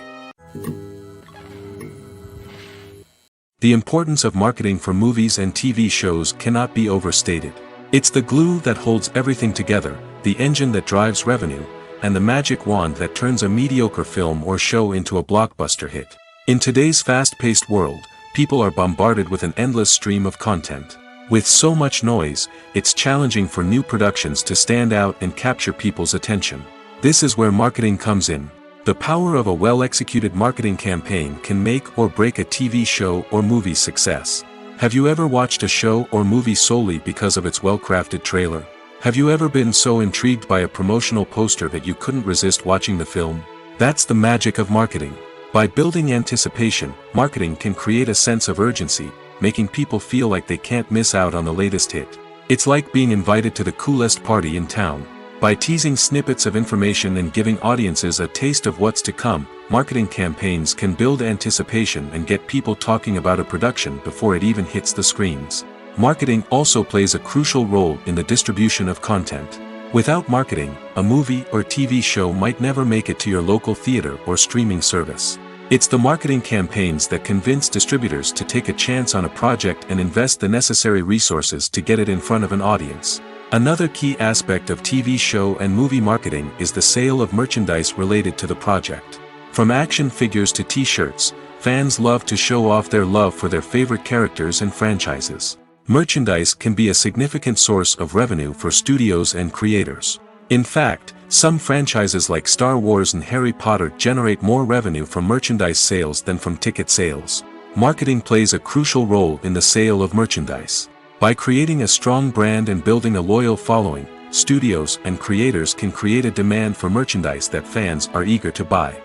The importance of marketing for movies and TV shows cannot be overstated. It's the glue that holds everything together, the engine that drives revenue, and the magic wand that turns a mediocre film or show into a blockbuster hit. In today's fast-paced world, people are bombarded with an endless stream of content. With so much noise, it's challenging for new productions to stand out and capture people's attention. This is where marketing comes in. The power of a well-executed marketing campaign can make or break a TV show or movie's success. Have you ever watched a show or movie solely because of its well-crafted trailer? Have you ever been so intrigued by a promotional poster that you couldn't resist watching the film? That's the magic of marketing. By building anticipation, marketing can create a sense of urgency, making people feel like they can't miss out on the latest hit. It's like being invited to the coolest party in town. By teasing snippets of information and giving audiences a taste of what's to come, marketing campaigns can build anticipation and get people talking about a production before it even hits the screens. Marketing also plays a crucial role in the distribution of content. Without marketing, a movie or TV show might never make it to your local theater or streaming service. It's the marketing campaigns that convince distributors to take a chance on a project and invest the necessary resources to get it in front of an audience. Another key aspect of TV show and movie marketing is the sale of merchandise related to the project. From action figures to t-shirts, fans love to show off their love for their favorite characters and franchises. Merchandise can be a significant source of revenue for studios and creators. In fact, some franchises like Star Wars and Harry Potter generate more revenue from merchandise sales than from ticket sales. Marketing plays a crucial role in the sale of merchandise. By creating a strong brand and building a loyal following, studios and creators can create a demand for merchandise that fans are eager to buy.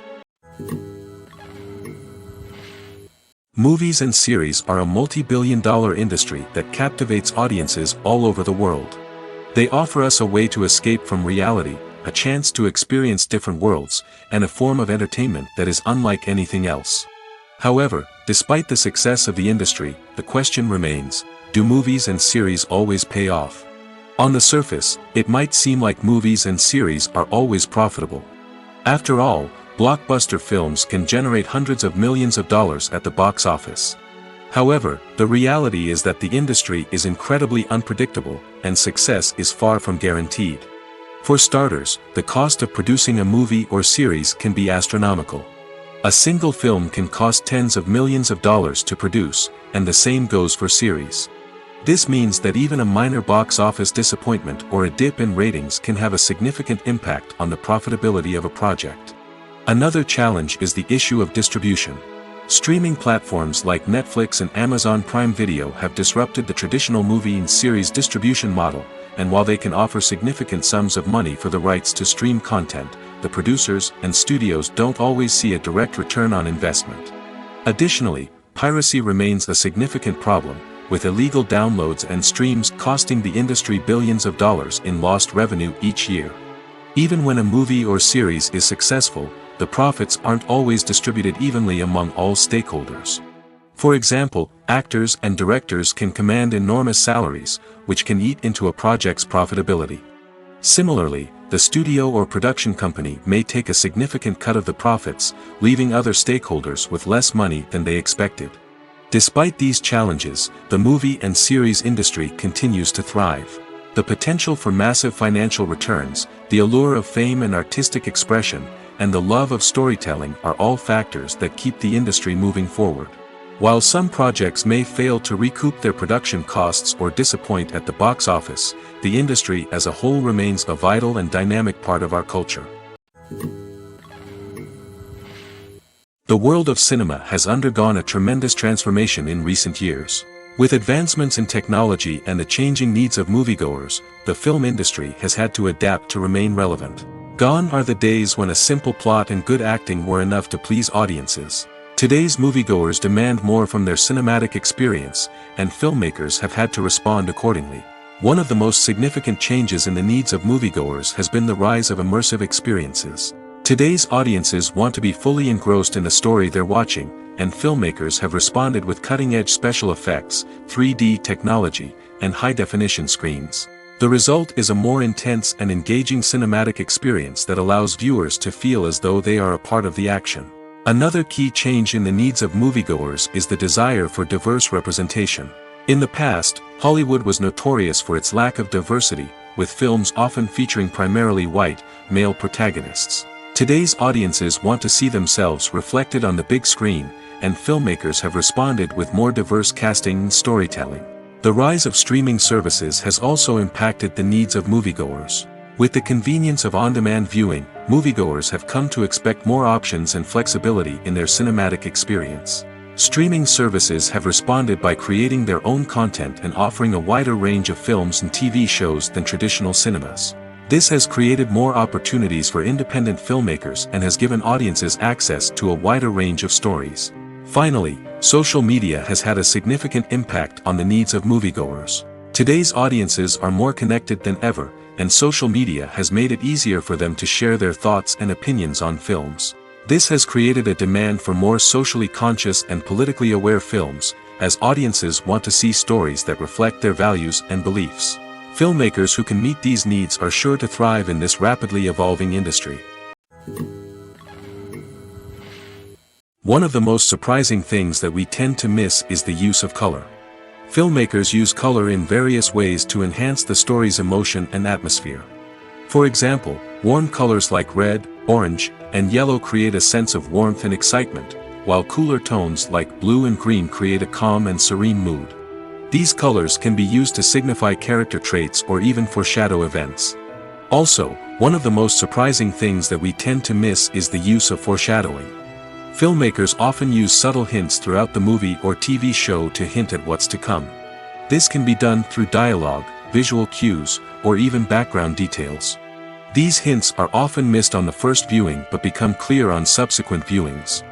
Movies and series are a multi-billion-dollar industry that captivates audiences all over the world. They offer us a way to escape from reality, a chance to experience different worlds, and a form of entertainment that is unlike anything else. However, despite the success of the industry, the question remains, do movies and series always pay off? On the surface, it might seem like movies and series are always profitable. After all, blockbuster films can generate hundreds of millions of dollars at the box office. However, the reality is that the industry is incredibly unpredictable, and success is far from guaranteed. For starters, the cost of producing a movie or series can be astronomical. A single film can cost tens of millions of dollars to produce, and the same goes for series. This means that even a minor box office disappointment or a dip in ratings can have a significant impact on the profitability of a project. Another challenge is the issue of distribution. Streaming platforms like Netflix and Amazon Prime Video have disrupted the traditional movie and series distribution model, and while they can offer significant sums of money for the rights to stream content, the producers and studios don't always see a direct return on investment. Additionally, piracy remains a significant problem, with illegal downloads and streams costing the industry billions of dollars in lost revenue each year. Even when a movie or series is successful, the profits aren't always distributed evenly among all stakeholders. For example, actors and directors can command enormous salaries, which can eat into a project's profitability. Similarly, the studio or production company may take a significant cut of the profits, leaving other stakeholders with less money than they expected. Despite these challenges, the movie and series industry continues to thrive. The potential for massive financial returns, the allure of fame and artistic expression, and the love of storytelling are all factors that keep the industry moving forward. While some projects may fail to recoup their production costs or disappoint at the box office, the industry as a whole remains a vital and dynamic part of our culture. The world of cinema has undergone a tremendous transformation in recent years. With advancements in technology and the changing needs of moviegoers, the film industry has had to adapt to remain relevant. Gone are the days when a simple plot and good acting were enough to please audiences. Today's moviegoers demand more from their cinematic experience, and filmmakers have had to respond accordingly. One of the most significant changes in the needs of moviegoers has been the rise of immersive experiences. Today's audiences want to be fully engrossed in the story they're watching, and filmmakers have responded with cutting-edge special effects, 3D technology, and high-definition screens. The result is a more intense and engaging cinematic experience that allows viewers to feel as though they are a part of the action. Another key change in the needs of moviegoers is the desire for diverse representation. In the past, Hollywood was notorious for its lack of diversity, with films often featuring primarily white, male protagonists. Today's audiences want to see themselves reflected on the big screen, and filmmakers have responded with more diverse casting and storytelling. The rise of streaming services has also impacted the needs of moviegoers. With the convenience of on-demand viewing, moviegoers have come to expect more options and flexibility in their cinematic experience. Streaming services have responded by creating their own content and offering a wider range of films and TV shows than traditional cinemas. This has created more opportunities for independent filmmakers and has given audiences access to a wider range of stories. Finally, social media has had a significant impact on the needs of moviegoers. Today's audiences are more connected than ever, and social media has made it easier for them to share their thoughts and opinions on films. This has created a demand for more socially conscious and politically aware films, as audiences want to see stories that reflect their values and beliefs. Filmmakers who can meet these needs are sure to thrive in this rapidly evolving industry. One of the most surprising things that we tend to miss is the use of color. Filmmakers use color in various ways to enhance the story's emotion and atmosphere. For example, warm colors like red, orange, and yellow create a sense of warmth and excitement, while cooler tones like blue and green create a calm and serene mood. These colors can be used to signify character traits or even foreshadow events. Also, one of the most surprising things that we tend to miss is the use of foreshadowing. Filmmakers often use subtle hints throughout the movie or TV show to hint at what's to come. This can be done through dialogue, visual cues, or even background details. These hints are often missed on the first viewing but become clear on subsequent viewings.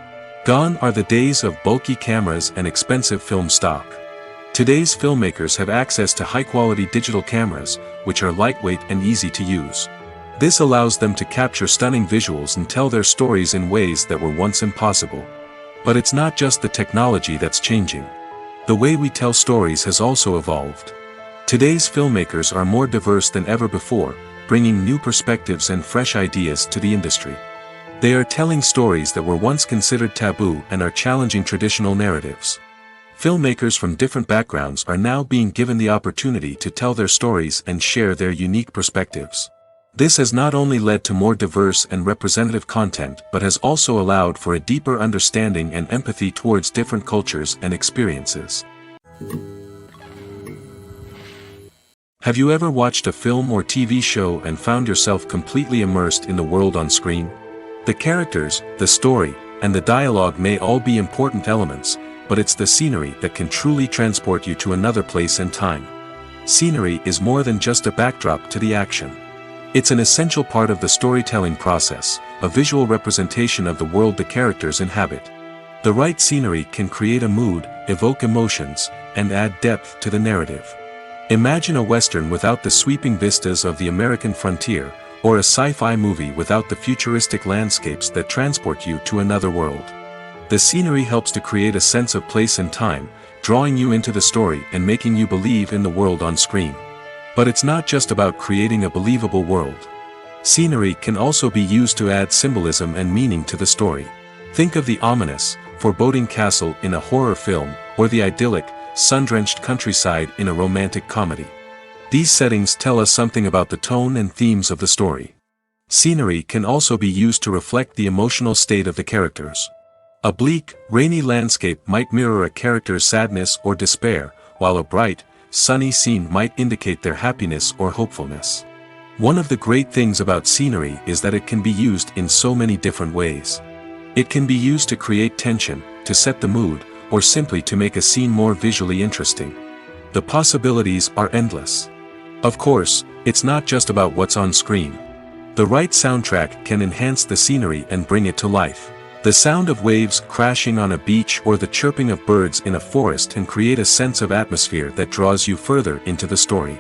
Gone are the days of bulky cameras and expensive film stock. Today's filmmakers have access to high-quality digital cameras, which are lightweight and easy to use. This allows them to capture stunning visuals and tell their stories in ways that were once impossible. But it's not just the technology that's changing. The way we tell stories has also evolved. Today's filmmakers are more diverse than ever before, bringing new perspectives and fresh ideas to the industry. They are telling stories that were once considered taboo and are challenging traditional narratives. Filmmakers from different backgrounds are now being given the opportunity to tell their stories and share their unique perspectives. This has not only led to more diverse and representative content but has also allowed for a deeper understanding and empathy towards different cultures and experiences. Have you ever watched a film or TV show and found yourself completely immersed in the world on screen? The characters, the story, and the dialogue may all be important elements, but it's the scenery that can truly transport you to another place and time. Scenery is more than just a backdrop to the action. It's an essential part of the storytelling process, a visual representation of the world the characters inhabit. The right scenery can create a mood, evoke emotions, and add depth to the narrative. Imagine a Western without the sweeping vistas of the American frontier, or a sci-fi movie without the futuristic landscapes that transport you to another world. The scenery helps to create a sense of place and time, drawing you into the story and making you believe in the world on screen. But it's not just about creating a believable world. Scenery can also be used to add symbolism and meaning to the story. Think of the ominous, foreboding castle in a horror film, or the idyllic, sun-drenched countryside in a romantic comedy. These settings tell us something about the tone and themes of the story. Scenery can also be used to reflect the emotional state of the characters. A bleak, rainy landscape might mirror a character's sadness or despair, while a bright, sunny scene might indicate their happiness or hopefulness. One of the great things about scenery is that it can be used in so many different ways. It can be used to create tension, to set the mood, or simply to make a scene more visually interesting. The possibilities are endless. Of course, it's not just about what's on screen. The right soundtrack can enhance the scenery and bring it to life. The sound of waves crashing on a beach or the chirping of birds in a forest can create a sense of atmosphere that draws you further into the story.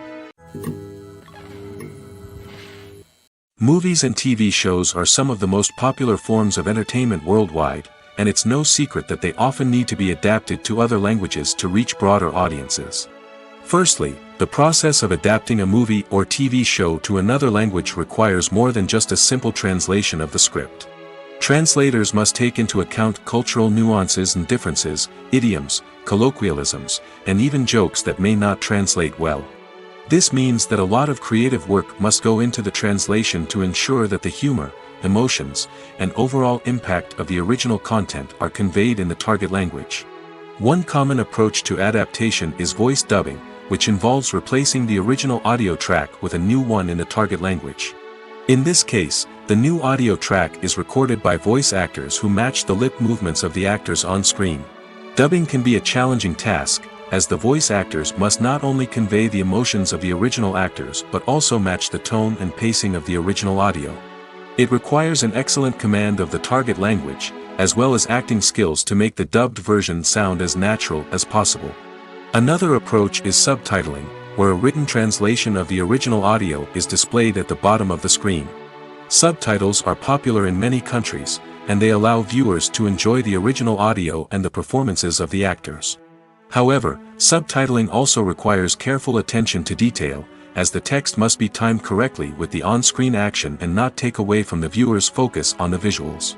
Movies and TV shows are some of the most popular forms of entertainment worldwide, and it's no secret that they often need to be adapted to other languages to reach broader audiences. Firstly, the process of adapting a movie or TV show to another language requires more than just a simple translation of the script. Translators must take into account cultural nuances and differences, idioms, colloquialisms, and even jokes that may not translate well. This means that a lot of creative work must go into the translation to ensure that the humor, emotions, and overall impact of the original content are conveyed in the target language. One common approach to adaptation is voice dubbing, which involves replacing the original audio track with a new one in the target language. In this case, the new audio track is recorded by voice actors who match the lip movements of the actors on screen. Dubbing can be a challenging task, as the voice actors must not only convey the emotions of the original actors but also match the tone and pacing of the original audio. It requires an excellent command of the target language, as well as acting skills to make the dubbed version sound as natural as possible. Another approach is subtitling, where a written translation of the original audio is displayed at the bottom of the screen. Subtitles are popular in many countries, and they allow viewers to enjoy the original audio and the performances of the actors. However, subtitling also requires careful attention to detail, as the text must be timed correctly with the on-screen action and not take away from the viewer's focus on the visuals.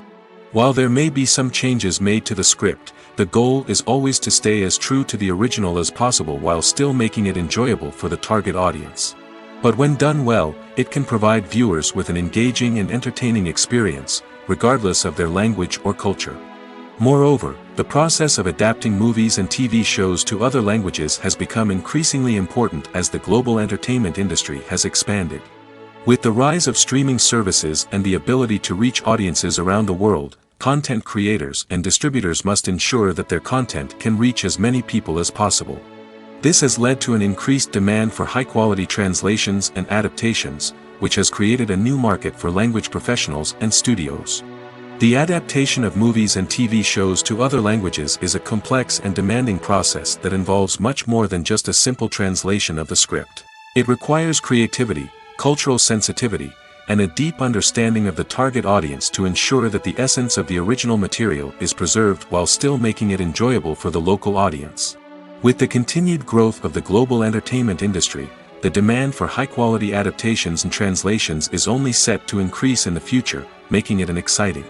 While there may be some changes made to the script, the goal is always to stay as true to the original as possible while still making it enjoyable for the target audience. But when done well, it can provide viewers with an engaging and entertaining experience, regardless of their language or culture. Moreover, the process of adapting movies and TV shows to other languages has become increasingly important as the global entertainment industry has expanded. With the rise of streaming services and the ability to reach audiences around the world, content creators and distributors must ensure that their content can reach as many people as possible. This has led to an increased demand for high-quality translations and adaptations, which has created a new market for language professionals and studios. The adaptation of movies and TV shows to other languages is a complex and demanding process that involves much more than just a simple translation of the script. It requires creativity, cultural sensitivity, and a deep understanding of the target audience to ensure that the essence of the original material is preserved while still making it enjoyable for the local audience. With the continued growth of the global entertainment industry, the demand for high-quality adaptations and translations is only set to increase in the future, making it an exciting.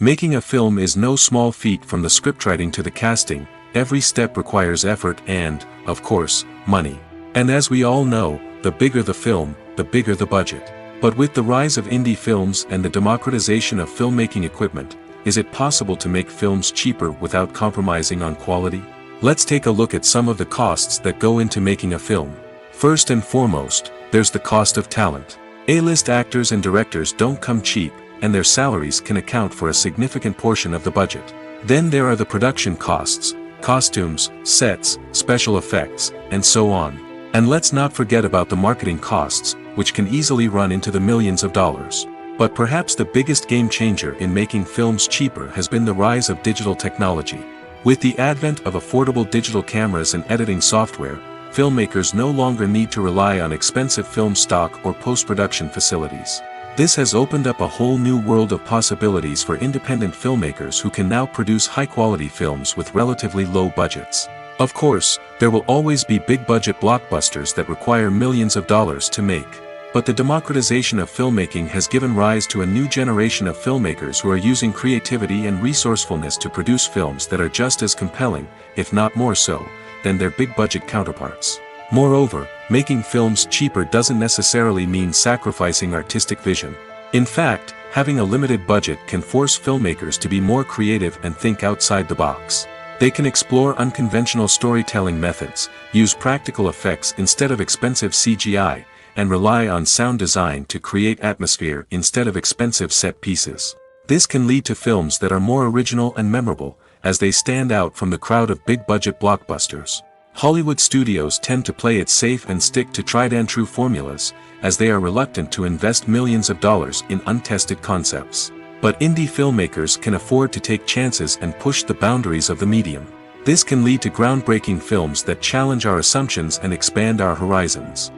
Making a film is no small feat. From the scriptwriting to the casting, every step requires effort and, of course, money. And as we all know, the bigger the film, the bigger the budget. But with the rise of indie films and the democratization of filmmaking equipment, is it possible to make films cheaper without compromising on quality? Let's take a look at some of the costs that go into making a film. First and foremost, there's the cost of talent. A-list actors and directors don't come cheap, and their salaries can account for a significant portion of the budget. Then there are the production costs, costumes, sets, special effects, and so on. And let's not forget about the marketing costs, which can easily run into the millions of dollars. But perhaps the biggest game changer in making films cheaper has been the rise of digital technology. With the advent of affordable digital cameras and editing software, filmmakers no longer need to rely on expensive film stock or post-production facilities. This has opened up a whole new world of possibilities for independent filmmakers who can now produce high-quality films with relatively low budgets. Of course, there will always be big-budget blockbusters that require millions of dollars to make. But the democratization of filmmaking has given rise to a new generation of filmmakers who are using creativity and resourcefulness to produce films that are just as compelling, if not more so, than their big-budget counterparts. Moreover, making films cheaper doesn't necessarily mean sacrificing artistic vision. In fact, having a limited budget can force filmmakers to be more creative and think outside the box. They can explore unconventional storytelling methods, use practical effects instead of expensive CGI, and rely on sound design to create atmosphere instead of expensive set pieces. This can lead to films that are more original and memorable, as they stand out from the crowd of big-budget blockbusters. Hollywood studios tend to play it safe and stick to tried-and-true formulas, as they are reluctant to invest millions of dollars in untested concepts. But indie filmmakers can afford to take chances and push the boundaries of the medium. This can lead to groundbreaking films that challenge our assumptions and expand our horizons.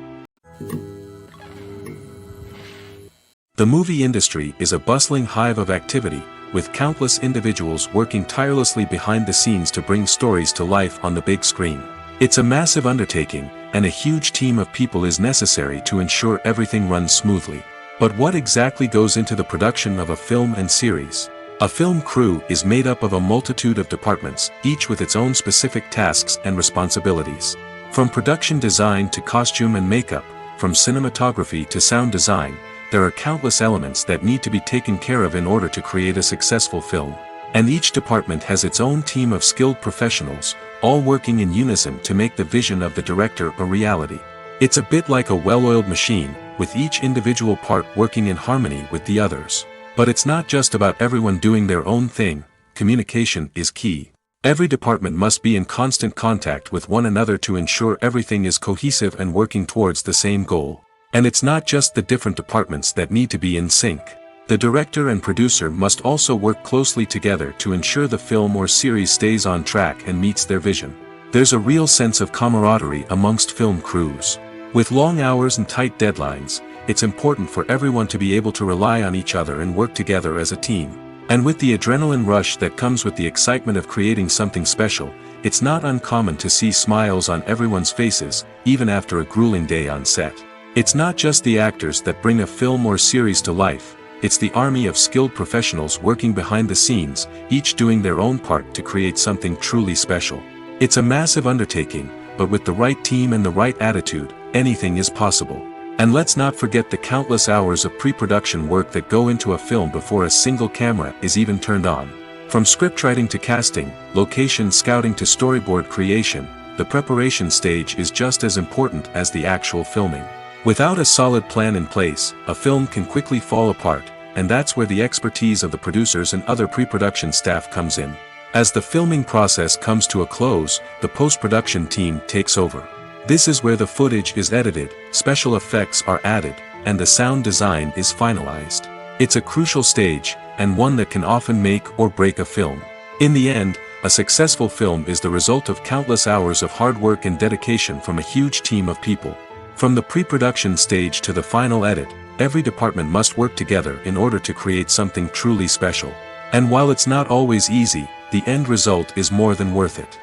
The movie industry is a bustling hive of activity, with countless individuals working tirelessly behind the scenes to bring stories to life on the big screen. It's a massive undertaking, and a huge team of people is necessary to ensure everything runs smoothly. But what exactly goes into the production of a film and series? A film crew is made up of a multitude of departments, each with its own specific tasks and responsibilities. From production design to costume and makeup, from cinematography to sound design, there are countless elements that need to be taken care of in order to create a successful film. And each department has its own team of skilled professionals, all working in unison to make the vision of the director a reality. It's a bit like a well-oiled machine, with each individual part working in harmony with the others. But it's not just about everyone doing their own thing. Communication is key. Every department must be in constant contact with one another to ensure everything is cohesive and working towards the same goal. And it's not just the different departments that need to be in sync. The director and producer must also work closely together to ensure the film or series stays on track and meets their vision. There's a real sense of camaraderie amongst film crews. With long hours and tight deadlines, it's important for everyone to be able to rely on each other and work together as a team. And with the adrenaline rush that comes with the excitement of creating something special, it's not uncommon to see smiles on everyone's faces, even after a grueling day on set. It's not just the actors that bring a film or series to life, it's the army of skilled professionals working behind the scenes, each doing their own part to create something truly special. It's a massive undertaking, but with the right team and the right attitude, anything is possible. And let's not forget the countless hours of pre-production work that go into a film before a single camera is even turned on. From scriptwriting to casting, location scouting to storyboard creation, the preparation stage is just as important as the actual filming. Without a solid plan in place, a film can quickly fall apart, and that's where the expertise of the producers and other pre-production staff comes in. As the filming process comes to a close, the post-production team takes over. This is where the footage is edited, special effects are added, and the sound design is finalized. It's a crucial stage, and one that can often make or break a film. In the end, a successful film is the result of countless hours of hard work and dedication from a huge team of people. From the pre-production stage to the final edit, every department must work together in order to create something truly special. And while it's not always easy, the end result is more than worth it.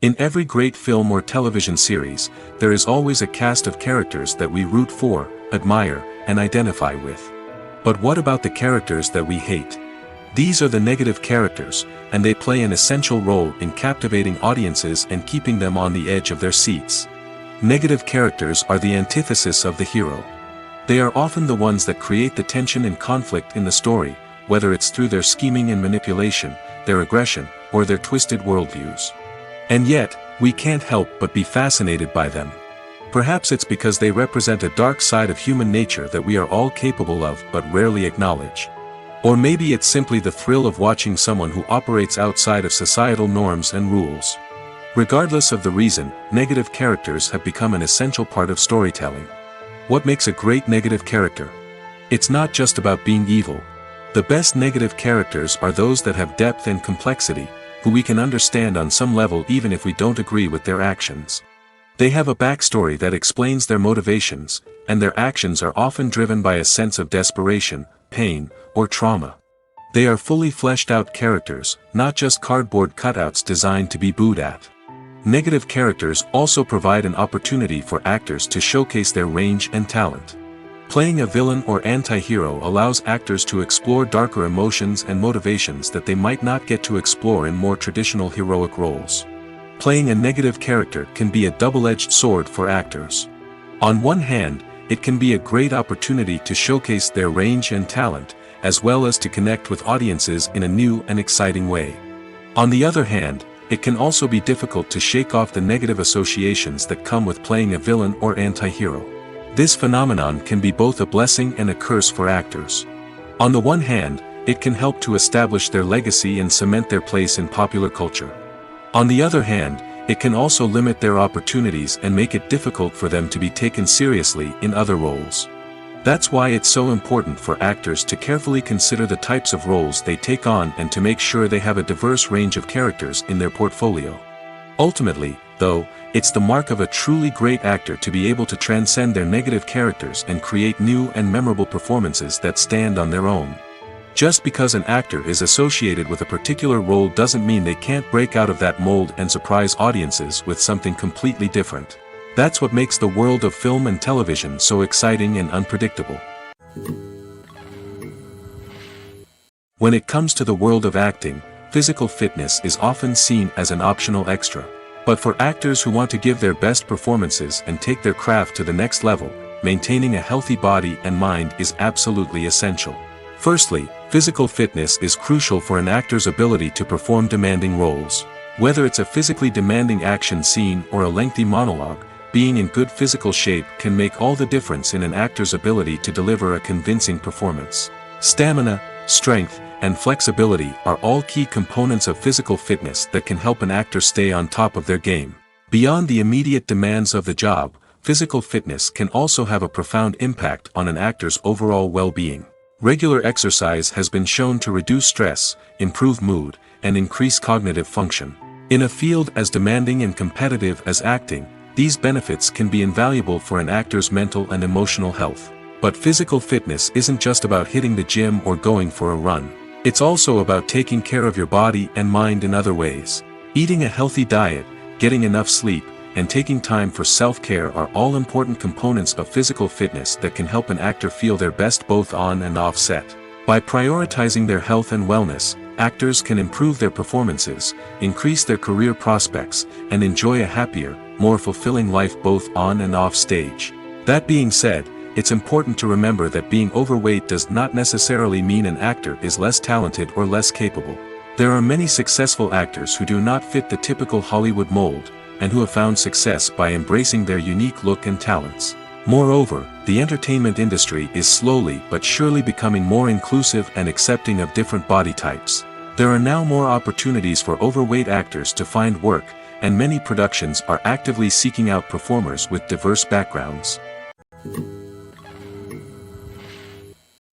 In every great film or television series, there is always a cast of characters that we root for, admire, and identify with. But what about the characters that we hate? These are the negative characters, and they play an essential role in captivating audiences and keeping them on the edge of their seats. Negative characters are the antithesis of the hero. They are often the ones that create the tension and conflict in the story, whether it's through their scheming and manipulation, their aggression, or their twisted worldviews. And yet, we can't help but be fascinated by them. Perhaps it's because they represent a dark side of human nature that we are all capable of but rarely acknowledge. Or maybe it's simply the thrill of watching someone who operates outside of societal norms and rules. Regardless of the reason, negative characters have become an essential part of storytelling. What makes a great negative character? It's not just about being evil. The best negative characters are those that have depth and complexity, who we can understand on some level even if we don't agree with their actions. They have a backstory that explains their motivations, and their actions are often driven by a sense of desperation, pain, or trauma. They are fully fleshed out characters, not just cardboard cutouts designed to be booed at. Negative characters also provide an opportunity for actors to showcase their range and talent. Playing a villain or anti-hero allows actors to explore darker emotions and motivations that they might not get to explore in more traditional heroic roles. Playing a negative character can be a double-edged sword for actors. On one hand, it can be a great opportunity to showcase their range and talent, as well as to connect with audiences in a new and exciting way. On the other hand, it can also be difficult to shake off the negative associations that come with playing a villain or anti-hero. This phenomenon can be both a blessing and a curse for actors. On the one hand, it can help to establish their legacy and cement their place in popular culture. On the other hand, it can also limit their opportunities and make it difficult for them to be taken seriously in other roles. That's why it's so important for actors to carefully consider the types of roles they take on and to make sure they have a diverse range of characters in their portfolio. Ultimately, though, it's the mark of a truly great actor to be able to transcend their negative characters and create new and memorable performances that stand on their own. Just because an actor is associated with a particular role doesn't mean they can't break out of that mold and surprise audiences with something completely different. That's what makes the world of film and television so exciting and unpredictable. When it comes to the world of acting, physical fitness is often seen as an optional extra. But for actors who want to give their best performances and take their craft to the next level, maintaining a healthy body and mind is absolutely essential. Firstly, physical fitness is crucial for an actor's ability to perform demanding roles. Whether it's a physically demanding action scene or a lengthy monologue, being in good physical shape can make all the difference in an actor's ability to deliver a convincing performance. Stamina, strength, and flexibility are all key components of physical fitness that can help an actor stay on top of their game. Beyond the immediate demands of the job, physical fitness can also have a profound impact on an actor's overall well-being. Regular exercise has been shown to reduce stress, improve mood, and increase cognitive function. In a field as demanding and competitive as acting, these benefits can be invaluable for an actor's mental and emotional health. But physical fitness isn't just about hitting the gym or going for a run. It's also about taking care of your body and mind in other ways. Eating a healthy diet, getting enough sleep, and taking time for self-care are all important components of physical fitness that can help an actor feel their best both on and off set. By prioritizing their health and wellness, actors can improve their performances, increase their career prospects, and enjoy a happier, more fulfilling life both on and off stage. That being said, it's important to remember that being overweight does not necessarily mean an actor is less talented or less capable. There are many successful actors who do not fit the typical Hollywood mold, and who have found success by embracing their unique look and talents. Moreover, the entertainment industry is slowly but surely becoming more inclusive and accepting of different body types. There are now more opportunities for overweight actors to find work, and many productions are actively seeking out performers with diverse backgrounds.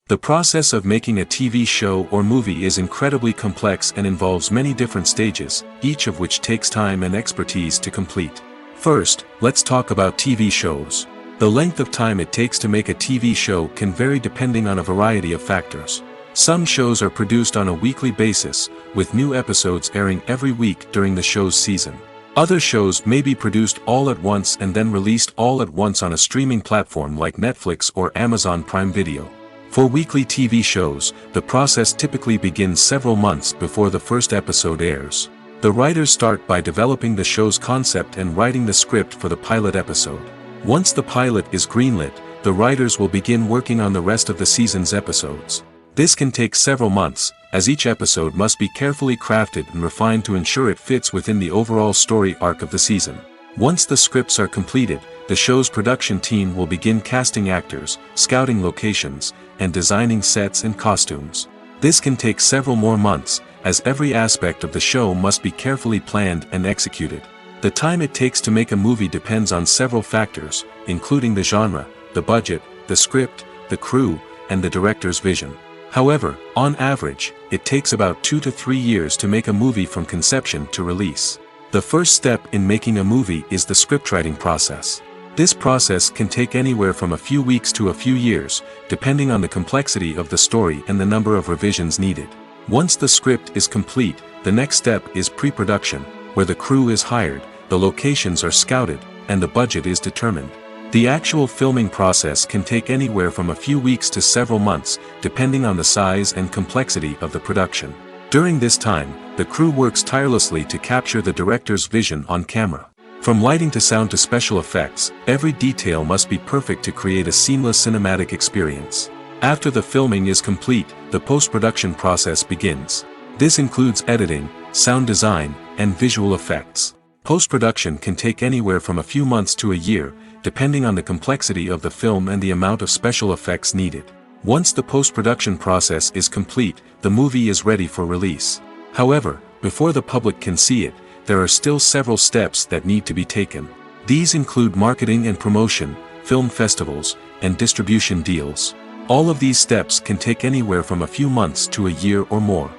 The process of making a TV show or movie is incredibly complex and involves many different stages, each of which takes time and expertise to complete. First, let's talk about TV shows. The length of time it takes to make a TV show can vary depending on a variety of factors. Some shows are produced on a weekly basis, with new episodes airing every week during the show's season. Other shows may be produced all at once and then released all at once on a streaming platform like Netflix or Amazon Prime Video. For weekly TV shows, the process typically begins several months before the first episode airs. The writers start by developing the show's concept and writing the script for the pilot episode. Once the pilot is greenlit, the writers will begin working on the rest of the season's episodes. This can take several months, as each episode must be carefully crafted and refined to ensure it fits within the overall story arc of the season. Once the scripts are completed, the show's production team will begin casting actors, scouting locations, and designing sets and costumes. This can take several more months, as every aspect of the show must be carefully planned and executed. The time it takes to make a movie depends on several factors, including the genre, the budget, the script, the crew, and the director's vision. However, on average, it takes about 2 to 3 years to make a movie from conception to release. The first step in making a movie is the scriptwriting process. This process can take anywhere from a few weeks to a few years, depending on the complexity of the story and the number of revisions needed. Once the script is complete, the next step is pre-production, where the crew is hired, the locations are scouted, and the budget is determined. The actual filming process can take anywhere from a few weeks to several months, depending on the size and complexity of the production. During this time, the crew works tirelessly to capture the director's vision on camera. From lighting to sound to special effects, every detail must be perfect to create a seamless cinematic experience. After the filming is complete, the post-production process begins. This includes editing, sound design, and visual effects. Post-production can take anywhere from a few months to a year, depending on the complexity of the film and the amount of special effects needed. Once the post-production process is complete, the movie is ready for release. However, before the public can see it, there are still several steps that need to be taken. These include marketing and promotion, film festivals, and distribution deals. All of these steps can take anywhere from a few months to a year or more.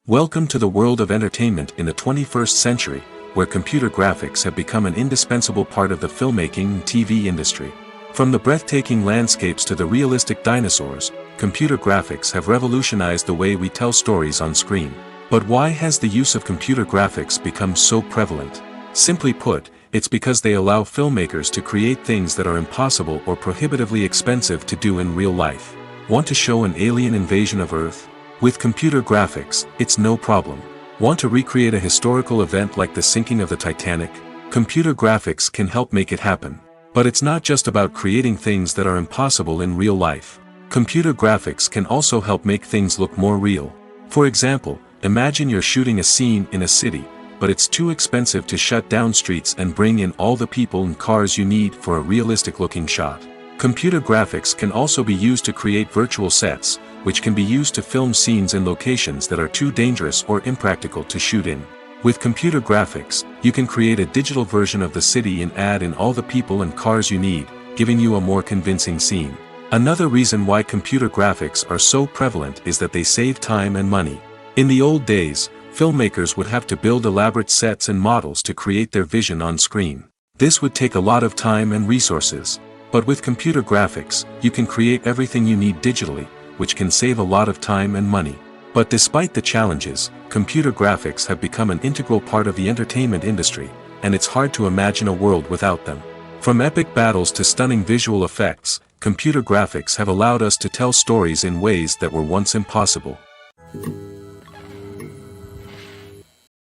Welcome to the world of entertainment in the 21st century, where computer graphics have become an indispensable part of the filmmaking and TV industry. From the breathtaking landscapes to the realistic dinosaurs, computer graphics have revolutionized the way we tell stories on screen. But why has the use of computer graphics become so prevalent? Simply put, it's because they allow filmmakers to create things that are impossible or prohibitively expensive to do in real life. Want to show an alien invasion of Earth? With computer graphics, it's no problem. Want to recreate a historical event like the sinking of the Titanic? Computer graphics can help make it happen. But it's not just about creating things that are impossible in real life. Computer graphics can also help make things look more real. For example, imagine you're shooting a scene in a city, but it's too expensive to shut down streets and bring in all the people and cars you need for a realistic-looking shot. Computer graphics can also be used to create virtual sets, which can be used to film scenes in locations that are too dangerous or impractical to shoot in. With computer graphics, you can create a digital version of the city and add in all the people and cars you need, giving you a more convincing scene. Another reason why computer graphics are so prevalent is that they save time and money. In the old days, filmmakers would have to build elaborate sets and models to create their vision on screen. This would take a lot of time and resources. But with computer graphics, you can create everything you need digitally, which can save a lot of time and money. But despite the challenges, computer graphics have become an integral part of the entertainment industry, and it's hard to imagine a world without them. From epic battles to stunning visual effects, computer graphics have allowed us to tell stories in ways that were once impossible.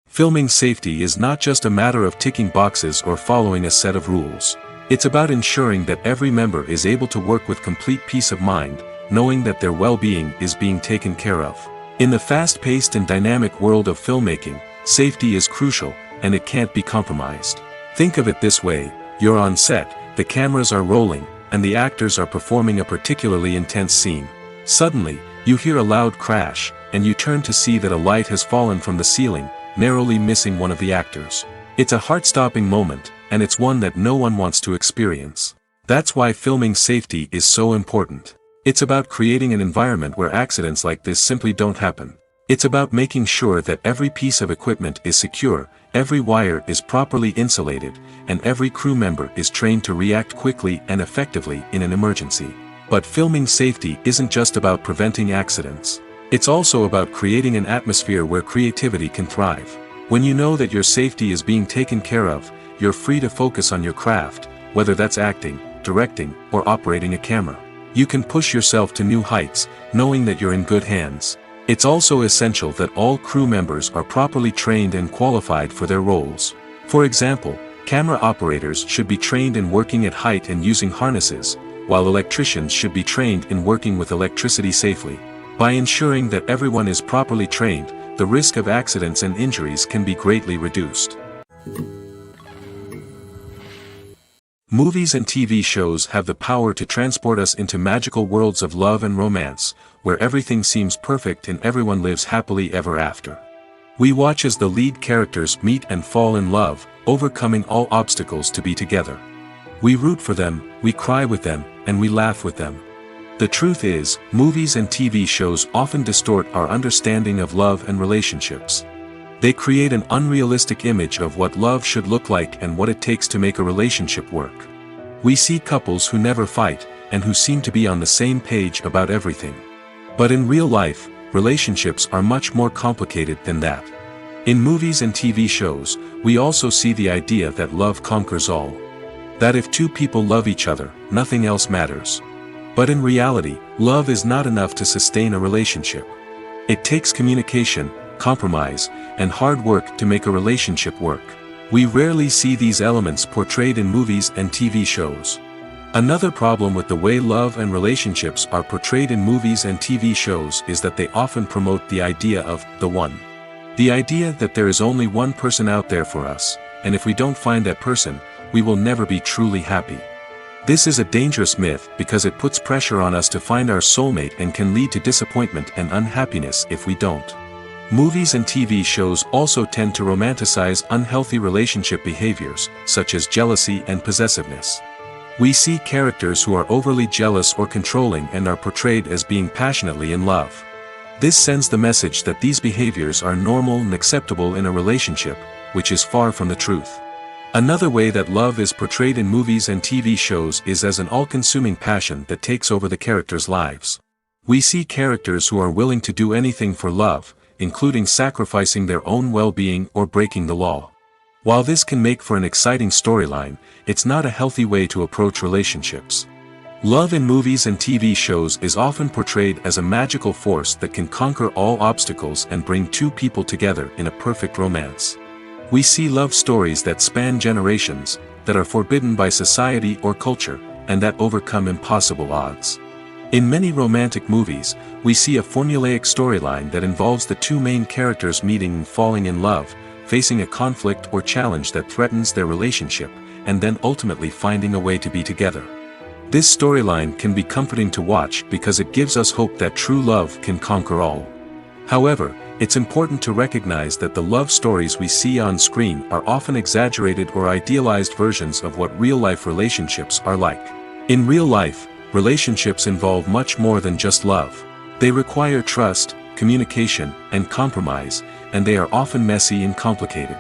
Filming safety is not just a matter of ticking boxes or following a set of rules. It's about ensuring that every member is able to work with complete peace of mind, knowing that their well-being is being taken care of. In the fast-paced and dynamic world of filmmaking, safety is crucial, and it can't be compromised. Think of it this way: you're on set, the cameras are rolling, and the actors are performing a particularly intense scene. Suddenly, you hear a loud crash, and you turn to see that a light has fallen from the ceiling, narrowly missing one of the actors. It's a heart-stopping moment, and it's one that no one wants to experience. That's why filming safety is so important. It's about creating an environment where accidents like this simply don't happen. It's about making sure that every piece of equipment is secure, every wire is properly insulated, and every crew member is trained to react quickly and effectively in an emergency. But filming safety isn't just about preventing accidents. It's also about creating an atmosphere where creativity can thrive. When you know that your safety is being taken care of, you're free to focus on your craft, whether that's acting, directing, or operating a camera. You can push yourself to new heights, knowing that you're in good hands. It's also essential that all crew members are properly trained and qualified for their roles. For example, camera operators should be trained in working at height and using harnesses, while electricians should be trained in working with electricity safely. By ensuring that everyone is properly trained, the risk of accidents and injuries can be greatly reduced. Movies and TV shows have the power to transport us into magical worlds of love and romance, where everything seems perfect and everyone lives happily ever after. We watch as the lead characters meet and fall in love, overcoming all obstacles to be together. We root for them, we cry with them, and we laugh with them. The truth is, movies and TV shows often distort our understanding of love and relationships. They create an unrealistic image of what love should look like and what it takes to make a relationship work. We see couples who never fight, and who seem to be on the same page about everything. But in real life, relationships are much more complicated than that. In movies and TV shows, we also see the idea that love conquers all. That if two people love each other, nothing else matters. But in reality, love is not enough to sustain a relationship. It takes communication, compromise, and hard work to make a relationship work. We rarely see these elements portrayed in movies and TV shows. Another problem with the way love and relationships are portrayed in movies and TV shows is that they often promote the idea of the one. The idea that there is only one person out there for us, and if we don't find that person, we will never be truly happy. This is a dangerous myth because it puts pressure on us to find our soulmate and can lead to disappointment and unhappiness if we don't. Movies and TV shows also tend to romanticize unhealthy relationship behaviors, such as jealousy and possessiveness. We see characters who are overly jealous or controlling and are portrayed as being passionately in love. This sends the message that these behaviors are normal and acceptable in a relationship, which is far from the truth. Another way that love is portrayed in movies and TV shows is as an all-consuming passion that takes over the characters' lives. We see characters who are willing to do anything for love, including sacrificing their own well-being or breaking the law. While this can make for an exciting storyline, it's not a healthy way to approach relationships. Love in movies and TV shows is often portrayed as a magical force that can conquer all obstacles and bring two people together in a perfect romance. We see love stories that span generations, that are forbidden by society or culture, and that overcome impossible odds. In many romantic movies, we see a formulaic storyline that involves the two main characters meeting and falling in love, facing a conflict or challenge that threatens their relationship, and then ultimately finding a way to be together. This storyline can be comforting to watch because it gives us hope that true love can conquer all. However, it's important to recognize that the love stories we see on screen are often exaggerated or idealized versions of what real-life relationships are like. In real life, relationships involve much more than just love. They require trust, communication, and compromise, and they are often messy and complicated.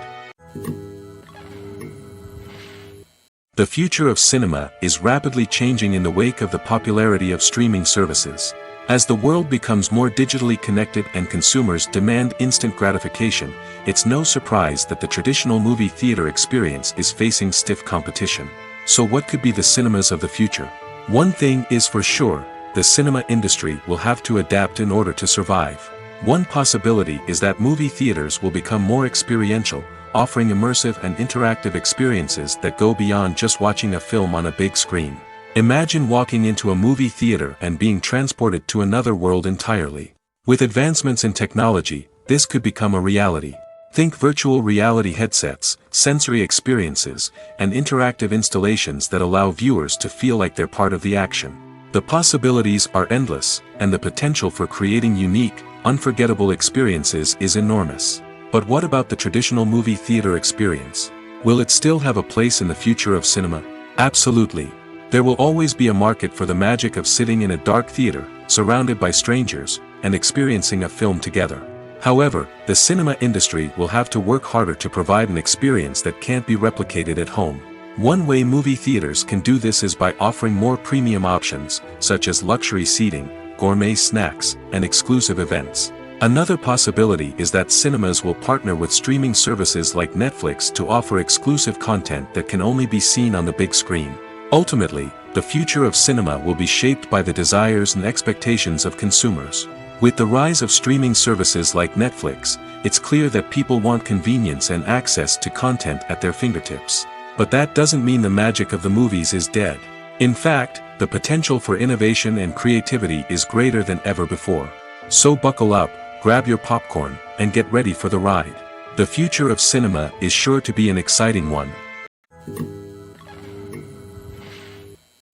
The future of cinema is rapidly changing in the wake of the popularity of streaming services. As the world becomes more digitally connected and consumers demand instant gratification, it's no surprise that the traditional movie theater experience is facing stiff competition. So what could be the cinemas of the future? One thing is for sure, the cinema industry will have to adapt in order to survive. One possibility is that movie theaters will become more experiential, offering immersive and interactive experiences that go beyond just watching a film on a big screen. Imagine walking into a movie theater and being transported to another world entirely. With advancements in technology, this could become a reality. Think virtual reality headsets, sensory experiences, and interactive installations that allow viewers to feel like they're part of the action. The possibilities are endless, and the potential for creating unique, unforgettable experiences is enormous. But what about the traditional movie theater experience? Will it still have a place in the future of cinema? Absolutely. There will always be a market for the magic of sitting in a dark theater, surrounded by strangers, and experiencing a film together. However, the cinema industry will have to work harder to provide an experience that can't be replicated at home. One way movie theaters can do this is by offering more premium options, such as luxury seating, gourmet snacks, and exclusive events. Another possibility is that cinemas will partner with streaming services like Netflix to offer exclusive content that can only be seen on the big screen. Ultimately, the future of cinema will be shaped by the desires and expectations of consumers. With the rise of streaming services like Netflix, it's clear that people want convenience and access to content at their fingertips. But that doesn't mean the magic of the movies is dead. In fact, the potential for innovation and creativity is greater than ever before. So buckle up, grab your popcorn, and get ready for the ride. The future of cinema is sure to be an exciting one.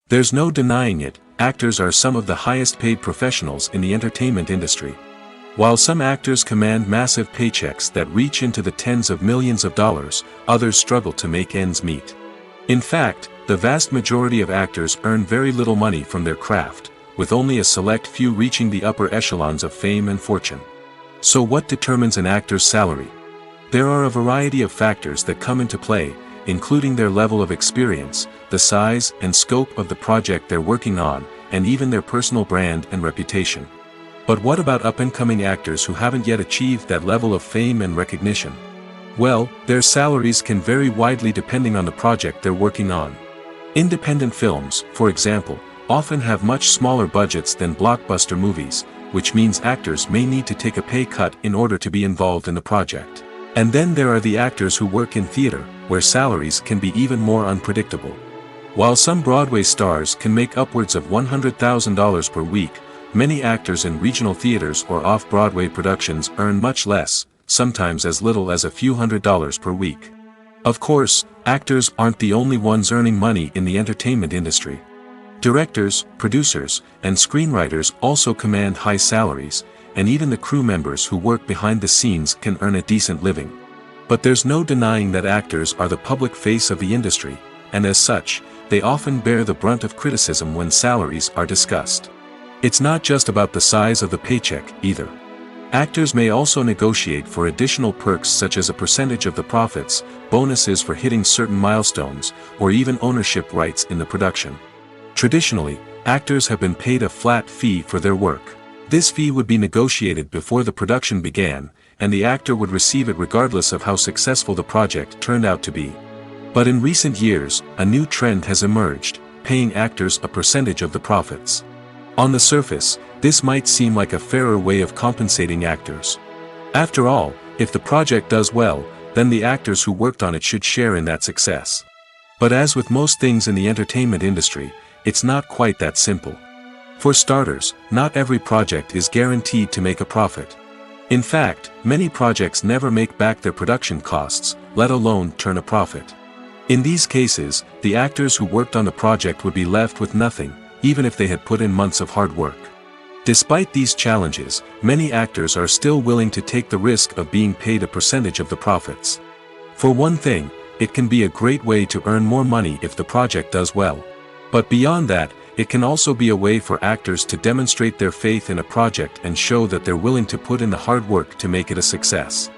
There's no denying it, actors are some of the highest paid professionals in the entertainment industry. While some actors command massive paychecks that reach into the tens of millions of dollars, others struggle to make ends meet. In fact, the vast majority of actors earn very little money from their craft, with only a select few reaching the upper echelons of fame and fortune. So what determines an actor's salary? There are a variety of factors that come into play, including their level of experience, the size and scope of the project they're working on, and even their personal brand and reputation. But what about up-and-coming actors who haven't yet achieved that level of fame and recognition? Well, their salaries can vary widely depending on the project they're working on. Independent films, for example, often have much smaller budgets than blockbuster movies, which means actors may need to take a pay cut in order to be involved in the project. And then there are the actors who work in theater, where salaries can be even more unpredictable. While some Broadway stars can make upwards of $100,000 per week, many actors in regional theaters or off-Broadway productions earn much less, sometimes as little as a few $100s per week. Of course, actors aren't the only ones earning money in the entertainment industry. Directors, producers, and screenwriters also command high salaries, and even the crew members who work behind the scenes can earn a decent living. But there's no denying that actors are the public face of the industry, and as such, they often bear the brunt of criticism when salaries are discussed. It's not just about the size of the paycheck, either. Actors may also negotiate for additional perks such as a percentage of the profits, bonuses for hitting certain milestones, or even ownership rights in the production. Traditionally, actors have been paid a flat fee for their work. This fee would be negotiated before the production began, and the actor would receive it regardless of how successful the project turned out to be. But in recent years, a new trend has emerged, paying actors a percentage of the profits. On the surface, this might seem like a fairer way of compensating actors. After all, if the project does well, then the actors who worked on it should share in that success. But as with most things in the entertainment industry, it's not quite that simple. For starters, not every project is guaranteed to make a profit. In fact, many projects never make back their production costs, let alone turn a profit. In these cases, the actors who worked on the project would be left with nothing, even if they had put in months of hard work. Despite these challenges, many actors are still willing to take the risk of being paid a percentage of the profits. For one thing, it can be a great way to earn more money if the project does well. But beyond that, it can also be a way for actors to demonstrate their faith in a project and show that they're willing to put in the hard work to make it a success.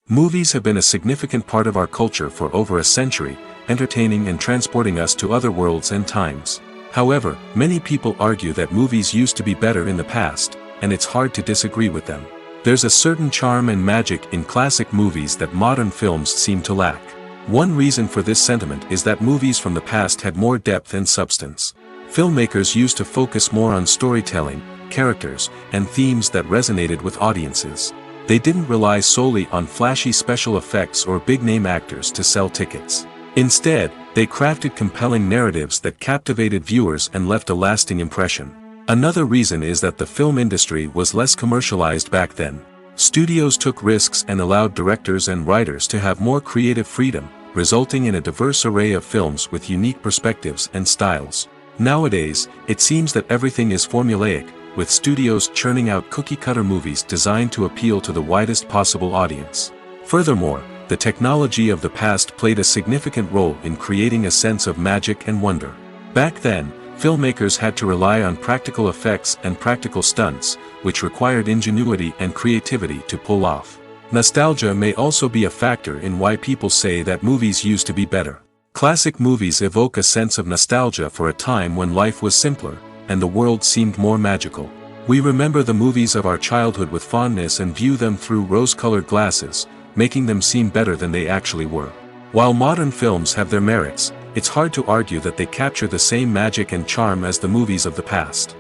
Movies have been a significant part of our culture for over a century, entertaining and transporting us to other worlds and times. However, many people argue that movies used to be better in the past, and it's hard to disagree with them. There's a certain charm and magic in classic movies that modern films seem to lack. One reason for this sentiment is that movies from the past had more depth and substance. Filmmakers used to focus more on storytelling, characters, and themes that resonated with audiences. They didn't rely solely on flashy special effects or big-name actors to sell tickets. Instead, they crafted compelling narratives that captivated viewers and left a lasting impression. Another reason is that the film industry was less commercialized back then. Studios took risks and allowed directors and writers to have more creative freedom, resulting in a diverse array of films with unique perspectives and styles. Nowadays, it seems that everything is formulaic, with studios churning out cookie-cutter movies designed to appeal to the widest possible audience. Furthermore, the technology of the past played a significant role in creating a sense of magic and wonder. Back then, filmmakers had to rely on practical effects and practical stunts, which required ingenuity and creativity to pull off. Nostalgia may also be a factor in why people say that movies used to be better. Classic movies evoke a sense of nostalgia for a time when life was simpler, and the world seemed more magical. We remember the movies of our childhood with fondness and view them through rose-colored glasses, making them seem better than they actually were. While modern films have their merits, it's hard to argue that they capture the same magic and charm as the movies of the past.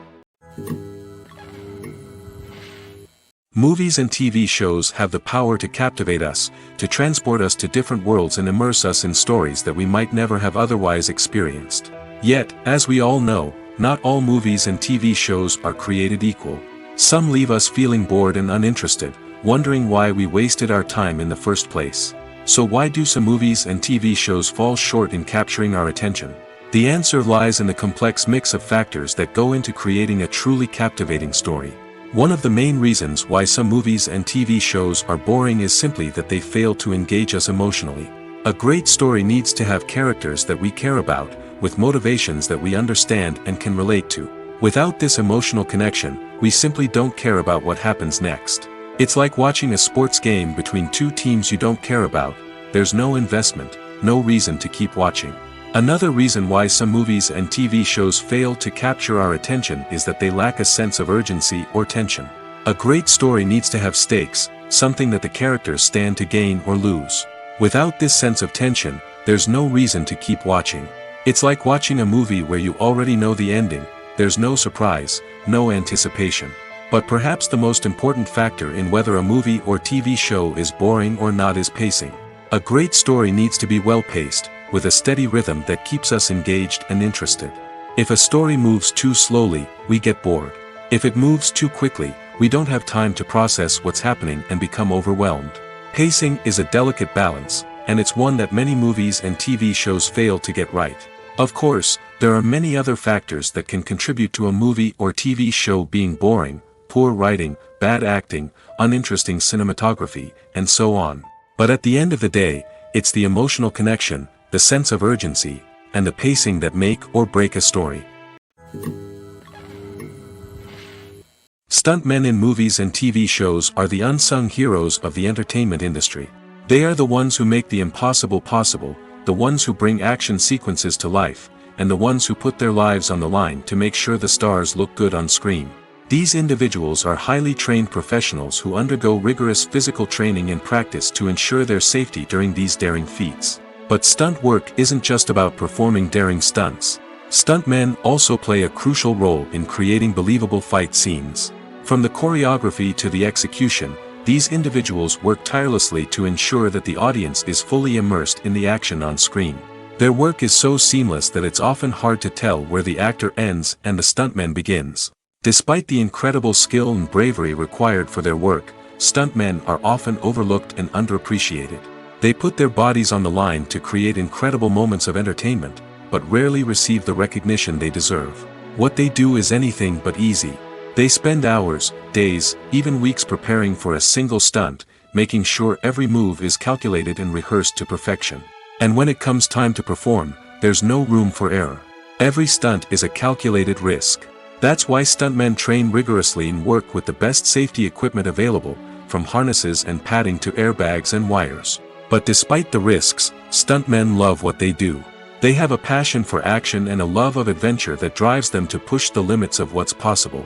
Movies and TV shows have the power to captivate us, to transport us to different worlds and immerse us in stories that we might never have otherwise experienced. Yet, as we all know, not all movies and TV shows are created equal. Some leave us feeling bored and uninterested, wondering why we wasted our time in the first place. So why do some movies and TV shows fall short in capturing our attention? The answer lies in the complex mix of factors that go into creating a truly captivating story. One of the main reasons why some movies and TV shows are boring is simply that they fail to engage us emotionally. A great story needs to have characters that we care about, with motivations that we understand and can relate to. Without this emotional connection, we simply don't care about what happens next. It's like watching a sports game between two teams you don't care about. There's no investment, no reason to keep watching. Another reason why some movies and TV shows fail to capture our attention is that they lack a sense of urgency or tension. A great story needs to have stakes, something that the characters stand to gain or lose. Without this sense of tension, there's no reason to keep watching. It's like watching a movie where you already know the ending. There's no surprise, no anticipation. But perhaps the most important factor in whether a movie or TV show is boring or not is pacing. A great story needs to be well-paced, with a steady rhythm that keeps us engaged and interested. If a story moves too slowly, we get bored. If it moves too quickly, we don't have time to process what's happening and become overwhelmed. Pacing is a delicate balance, and it's one that many movies and TV shows fail to get right. Of course, there are many other factors that can contribute to a movie or TV show being boring: poor writing, bad acting, uninteresting cinematography, and so on. But at the end of the day, it's the emotional connection, the sense of urgency, and the pacing that make or break a story. Stuntmen in movies and TV shows are the unsung heroes of the entertainment industry. They are the ones who make the impossible possible, the ones who bring action sequences to life, and the ones who put their lives on the line to make sure the stars look good on screen. These individuals are highly trained professionals who undergo rigorous physical training and practice to ensure their safety during these daring feats. But stunt work isn't just about performing daring stunts. Stuntmen also play a crucial role in creating believable fight scenes. From the choreography to the execution, these individuals work tirelessly to ensure that the audience is fully immersed in the action on screen. Their work is so seamless that it's often hard to tell where the actor ends and the stuntman begins. Despite the incredible skill and bravery required for their work, stuntmen are often overlooked and underappreciated. They put their bodies on the line to create incredible moments of entertainment, but rarely receive the recognition they deserve. What they do is anything but easy. They spend hours, days, even weeks preparing for a single stunt, making sure every move is calculated and rehearsed to perfection. And when it comes time to perform, there's no room for error. Every stunt is a calculated risk. That's why stuntmen train rigorously and work with the best safety equipment available, from harnesses and padding to airbags and wires. But despite the risks, stuntmen love what they do. They have a passion for action and a love of adventure that drives them to push the limits of what's possible.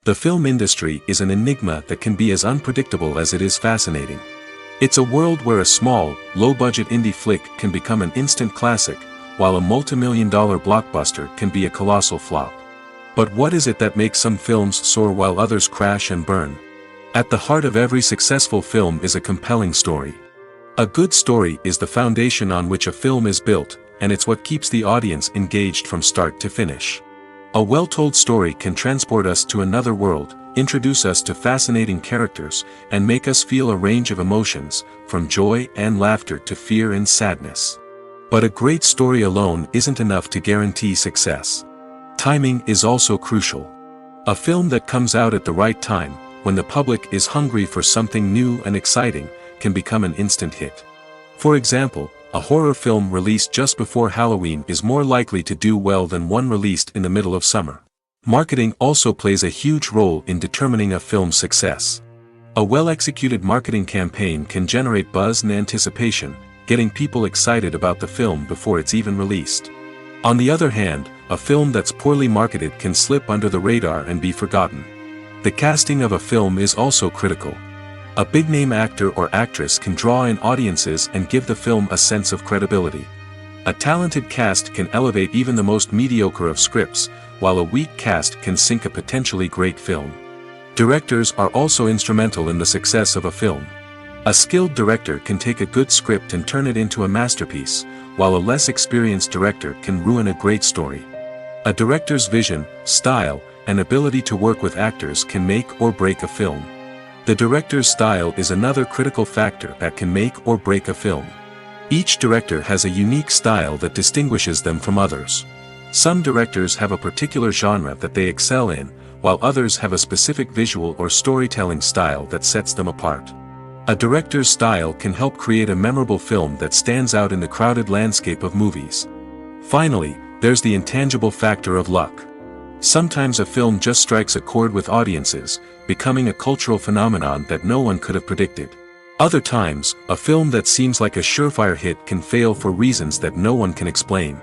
The film industry is an enigma that can be as unpredictable as it is fascinating. It's a world where a small, low-budget indie flick can become an instant classic, while a multi-million-dollar blockbuster can be a colossal flop. But what is it that makes some films soar while others crash and burn? At the heart of every successful film is a compelling story. A good story is the foundation on which a film is built, and it's what keeps the audience engaged from start to finish. A well-told story can transport us to another world, introduce us to fascinating characters, and make us feel a range of emotions, from joy and laughter to fear and sadness. But a great story alone isn't enough to guarantee success. Timing is also crucial. A film that comes out at the right time, when the public is hungry for something new and exciting, can become an instant hit. For example, a horror film released just before Halloween is more likely to do well than one released in the middle of summer. Marketing also plays a huge role in determining a film's success. A well-executed marketing campaign can generate buzz and anticipation, getting people excited about the film before it's even released. On the other hand, a film that's poorly marketed can slip under the radar and be forgotten. The casting of a film is also critical. A big-name actor or actress can draw in audiences and give the film a sense of credibility. A talented cast can elevate even the most mediocre of scripts, while a weak cast can sink a potentially great film. Directors are also instrumental in the success of a film. A skilled director can take a good script and turn it into a masterpiece, while a less experienced director can ruin a great story. A director's vision, style, and ability to work with actors can make or break a film. The director's style is another critical factor that can make or break a film. Each director has a unique style that distinguishes them from others. Some directors have a particular genre that they excel in, while others have a specific visual or storytelling style that sets them apart. A director's style can help create a memorable film that stands out in the crowded landscape of movies. Finally, there's the intangible factor of luck. Sometimes a film just strikes a chord with audiences, becoming a cultural phenomenon that no one could have predicted. Other times, a film that seems like a surefire hit can fail for reasons that no one can explain.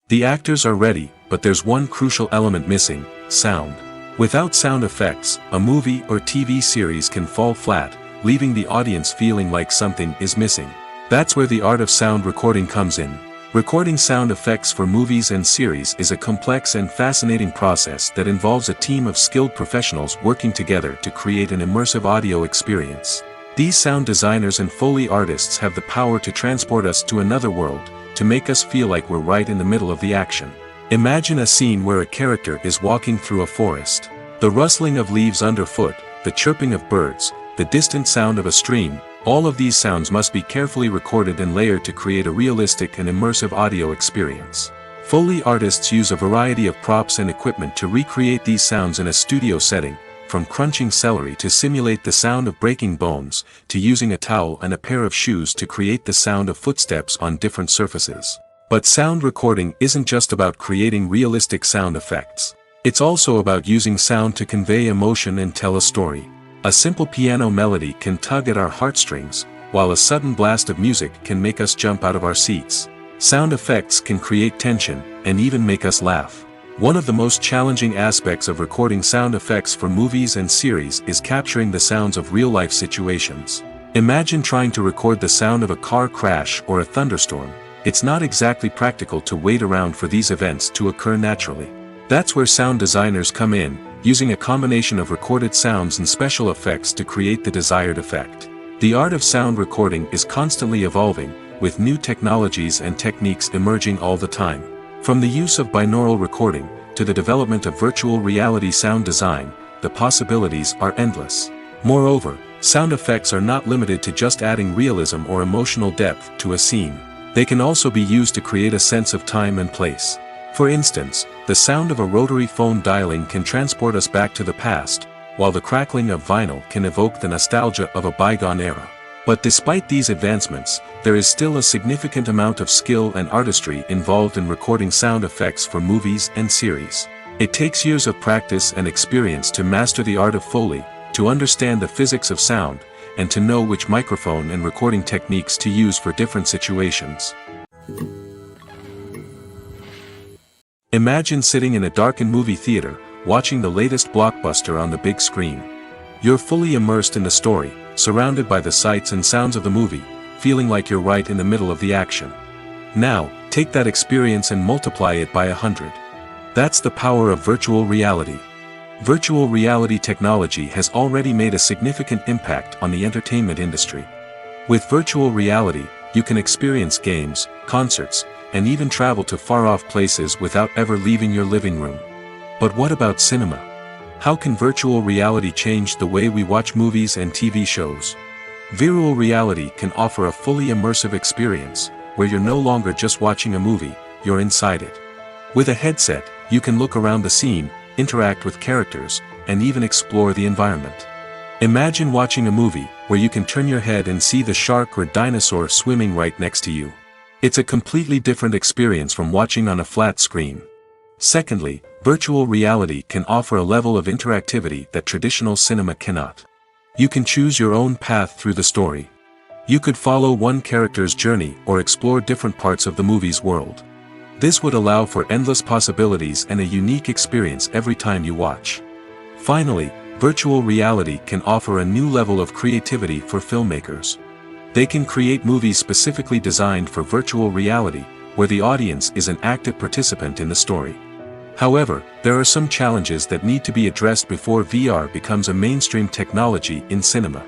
The actors are ready, but there's one crucial element missing: sound. Without sound effects, a movie or TV series can fall flat, leaving the audience feeling like something is missing. That's where the art of sound recording comes in. Recording sound effects for movies and series is a complex and fascinating process that involves a team of skilled professionals working together to create an immersive audio experience. These sound designers and Foley artists have the power to transport us to another world, to make us feel like we're right in the middle of the action. Imagine a scene where a character is walking through a forest. The rustling of leaves underfoot, the chirping of birds, the distant sound of a stream, all of these sounds must be carefully recorded and layered to create a realistic and immersive audio experience. Foley artists use a variety of props and equipment to recreate these sounds in a studio setting, from crunching celery to simulate the sound of breaking bones, to using a towel and a pair of shoes to create the sound of footsteps on different surfaces. But sound recording isn't just about creating realistic sound effects. It's also about using sound to convey emotion and tell a story. A simple piano melody can tug at our heartstrings, while a sudden blast of music can make us jump out of our seats. Sound effects can create tension, and even make us laugh. One of the most challenging aspects of recording sound effects for movies and series is capturing the sounds of real-life situations. Imagine trying to record the sound of a car crash or a thunderstorm. It's not exactly practical to wait around for these events to occur naturally. That's where sound designers come in, using a combination of recorded sounds and special effects to create the desired effect. The art of sound recording is constantly evolving, with new technologies and techniques emerging all the time. From the use of binaural recording, to the development of virtual reality sound design, the possibilities are endless. Moreover, sound effects are not limited to just adding realism or emotional depth to a scene. They can also be used to create a sense of time and place. For instance, the sound of a rotary phone dialing can transport us back to the past, while the crackling of vinyl can evoke the nostalgia of a bygone era. But despite these advancements, there is still a significant amount of skill and artistry involved in recording sound effects for movies and series. It takes years of practice and experience to master the art of Foley, to understand the physics of sound, and to know which microphone and recording techniques to use for different situations. Imagine sitting in a darkened movie theater, watching the latest blockbuster on the big screen. You're fully immersed in the story, surrounded by the sights and sounds of the movie, feeling like you're right in the middle of the action. Now, take that experience and multiply it by 100. That's the power of virtual reality. Virtual reality technology has already made a significant impact on the entertainment industry. With virtual reality, you can experience games, concerts, and even travel to far-off places without ever leaving your living room. But what about cinema? How can virtual reality change the way we watch movies and TV shows? Virtual reality can offer a fully immersive experience, where you're no longer just watching a movie, you're inside it. With a headset, you can look around the scene, interact with characters, and even explore the environment. Imagine watching a movie where you can turn your head and see the shark or dinosaur swimming right next to you. It's a completely different experience from watching on a flat screen. Secondly, virtual reality can offer a level of interactivity that traditional cinema cannot. You can choose your own path through the story. You could follow one character's journey or explore different parts of the movie's world. This would allow for endless possibilities and a unique experience every time you watch. Finally, virtual reality can offer a new level of creativity for filmmakers. They can create movies specifically designed for virtual reality, where the audience is an active participant in the story. However, there are some challenges that need to be addressed before VR becomes a mainstream technology in cinema.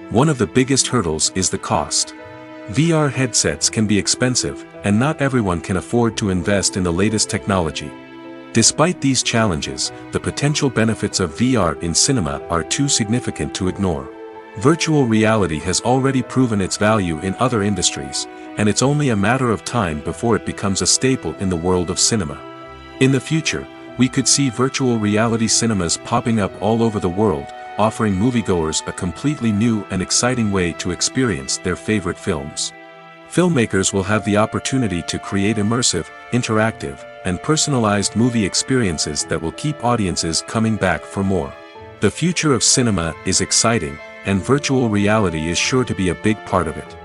One of the biggest hurdles is the cost. VR headsets can be expensive, and not everyone can afford to invest in the latest technology. Despite these challenges, the potential benefits of VR in cinema are too significant to ignore. Virtual reality has already proven its value in other industries, and it's only a matter of time before it becomes a staple in the world of cinema. In the future, we could see virtual reality cinemas popping up all over the world, offering moviegoers a completely new and exciting way to experience their favorite films. Filmmakers will have the opportunity to create immersive, interactive, and personalized movie experiences that will keep audiences coming back for more. The future of cinema is exciting, and virtual reality is sure to be a big part of it.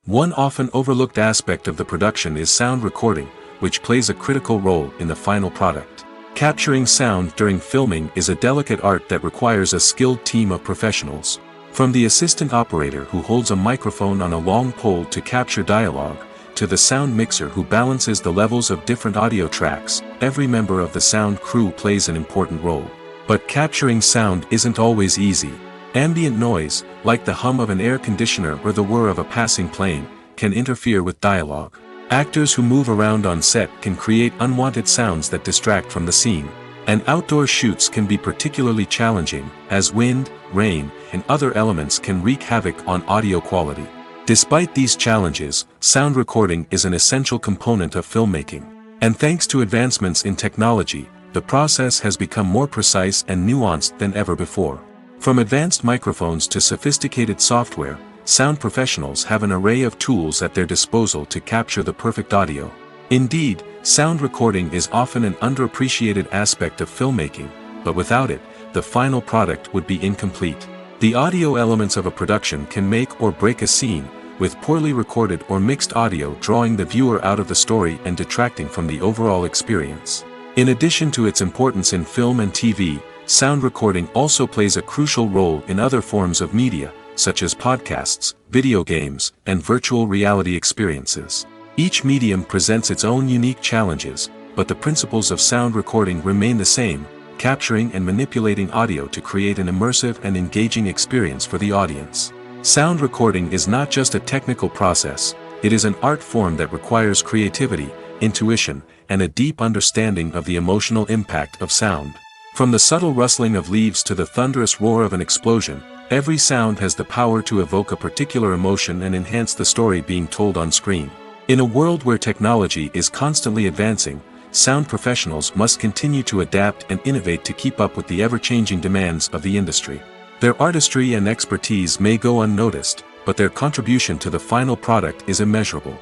One often overlooked aspect of the production is sound recording, which plays a critical role in the final product. Capturing sound during filming is a delicate art that requires a skilled team of professionals. From the assistant operator who holds a microphone on a long pole to capture dialogue, to the sound mixer who balances the levels of different audio tracks, every member of the sound crew plays an important role. But capturing sound isn't always easy. Ambient noise, like the hum of an air conditioner or the whir of a passing plane, can interfere with dialogue. Actors who move around on set can create unwanted sounds that distract from the scene. And outdoor shoots can be particularly challenging, as wind, rain, and other elements can wreak havoc on audio quality. Despite these challenges, sound recording is an essential component of filmmaking. And thanks to advancements in technology, the process has become more precise and nuanced than ever before. From advanced microphones to sophisticated software, sound professionals have an array of tools at their disposal to capture the perfect audio. Indeed, sound recording is often an underappreciated aspect of filmmaking, but without it, the final product would be incomplete. The audio elements of a production can make or break a scene, with poorly recorded or mixed audio drawing the viewer out of the story and detracting from the overall experience. In addition to its importance in film and TV, sound recording also plays a crucial role in other forms of media, such as podcasts, video games, and virtual reality experiences. Each medium presents its own unique challenges, but the principles of sound recording remain the same, capturing and manipulating audio to create an immersive and engaging experience for the audience. Sound recording is not just a technical process, it is an art form that requires creativity, intuition, and a deep understanding of the emotional impact of sound. From the subtle rustling of leaves to the thunderous roar of an explosion, every sound has the power to evoke a particular emotion and enhance the story being told on screen. In a world where technology is constantly advancing, sound professionals must continue to adapt and innovate to keep up with the ever-changing demands of the industry. Their artistry and expertise may go unnoticed, but their contribution to the final product is immeasurable.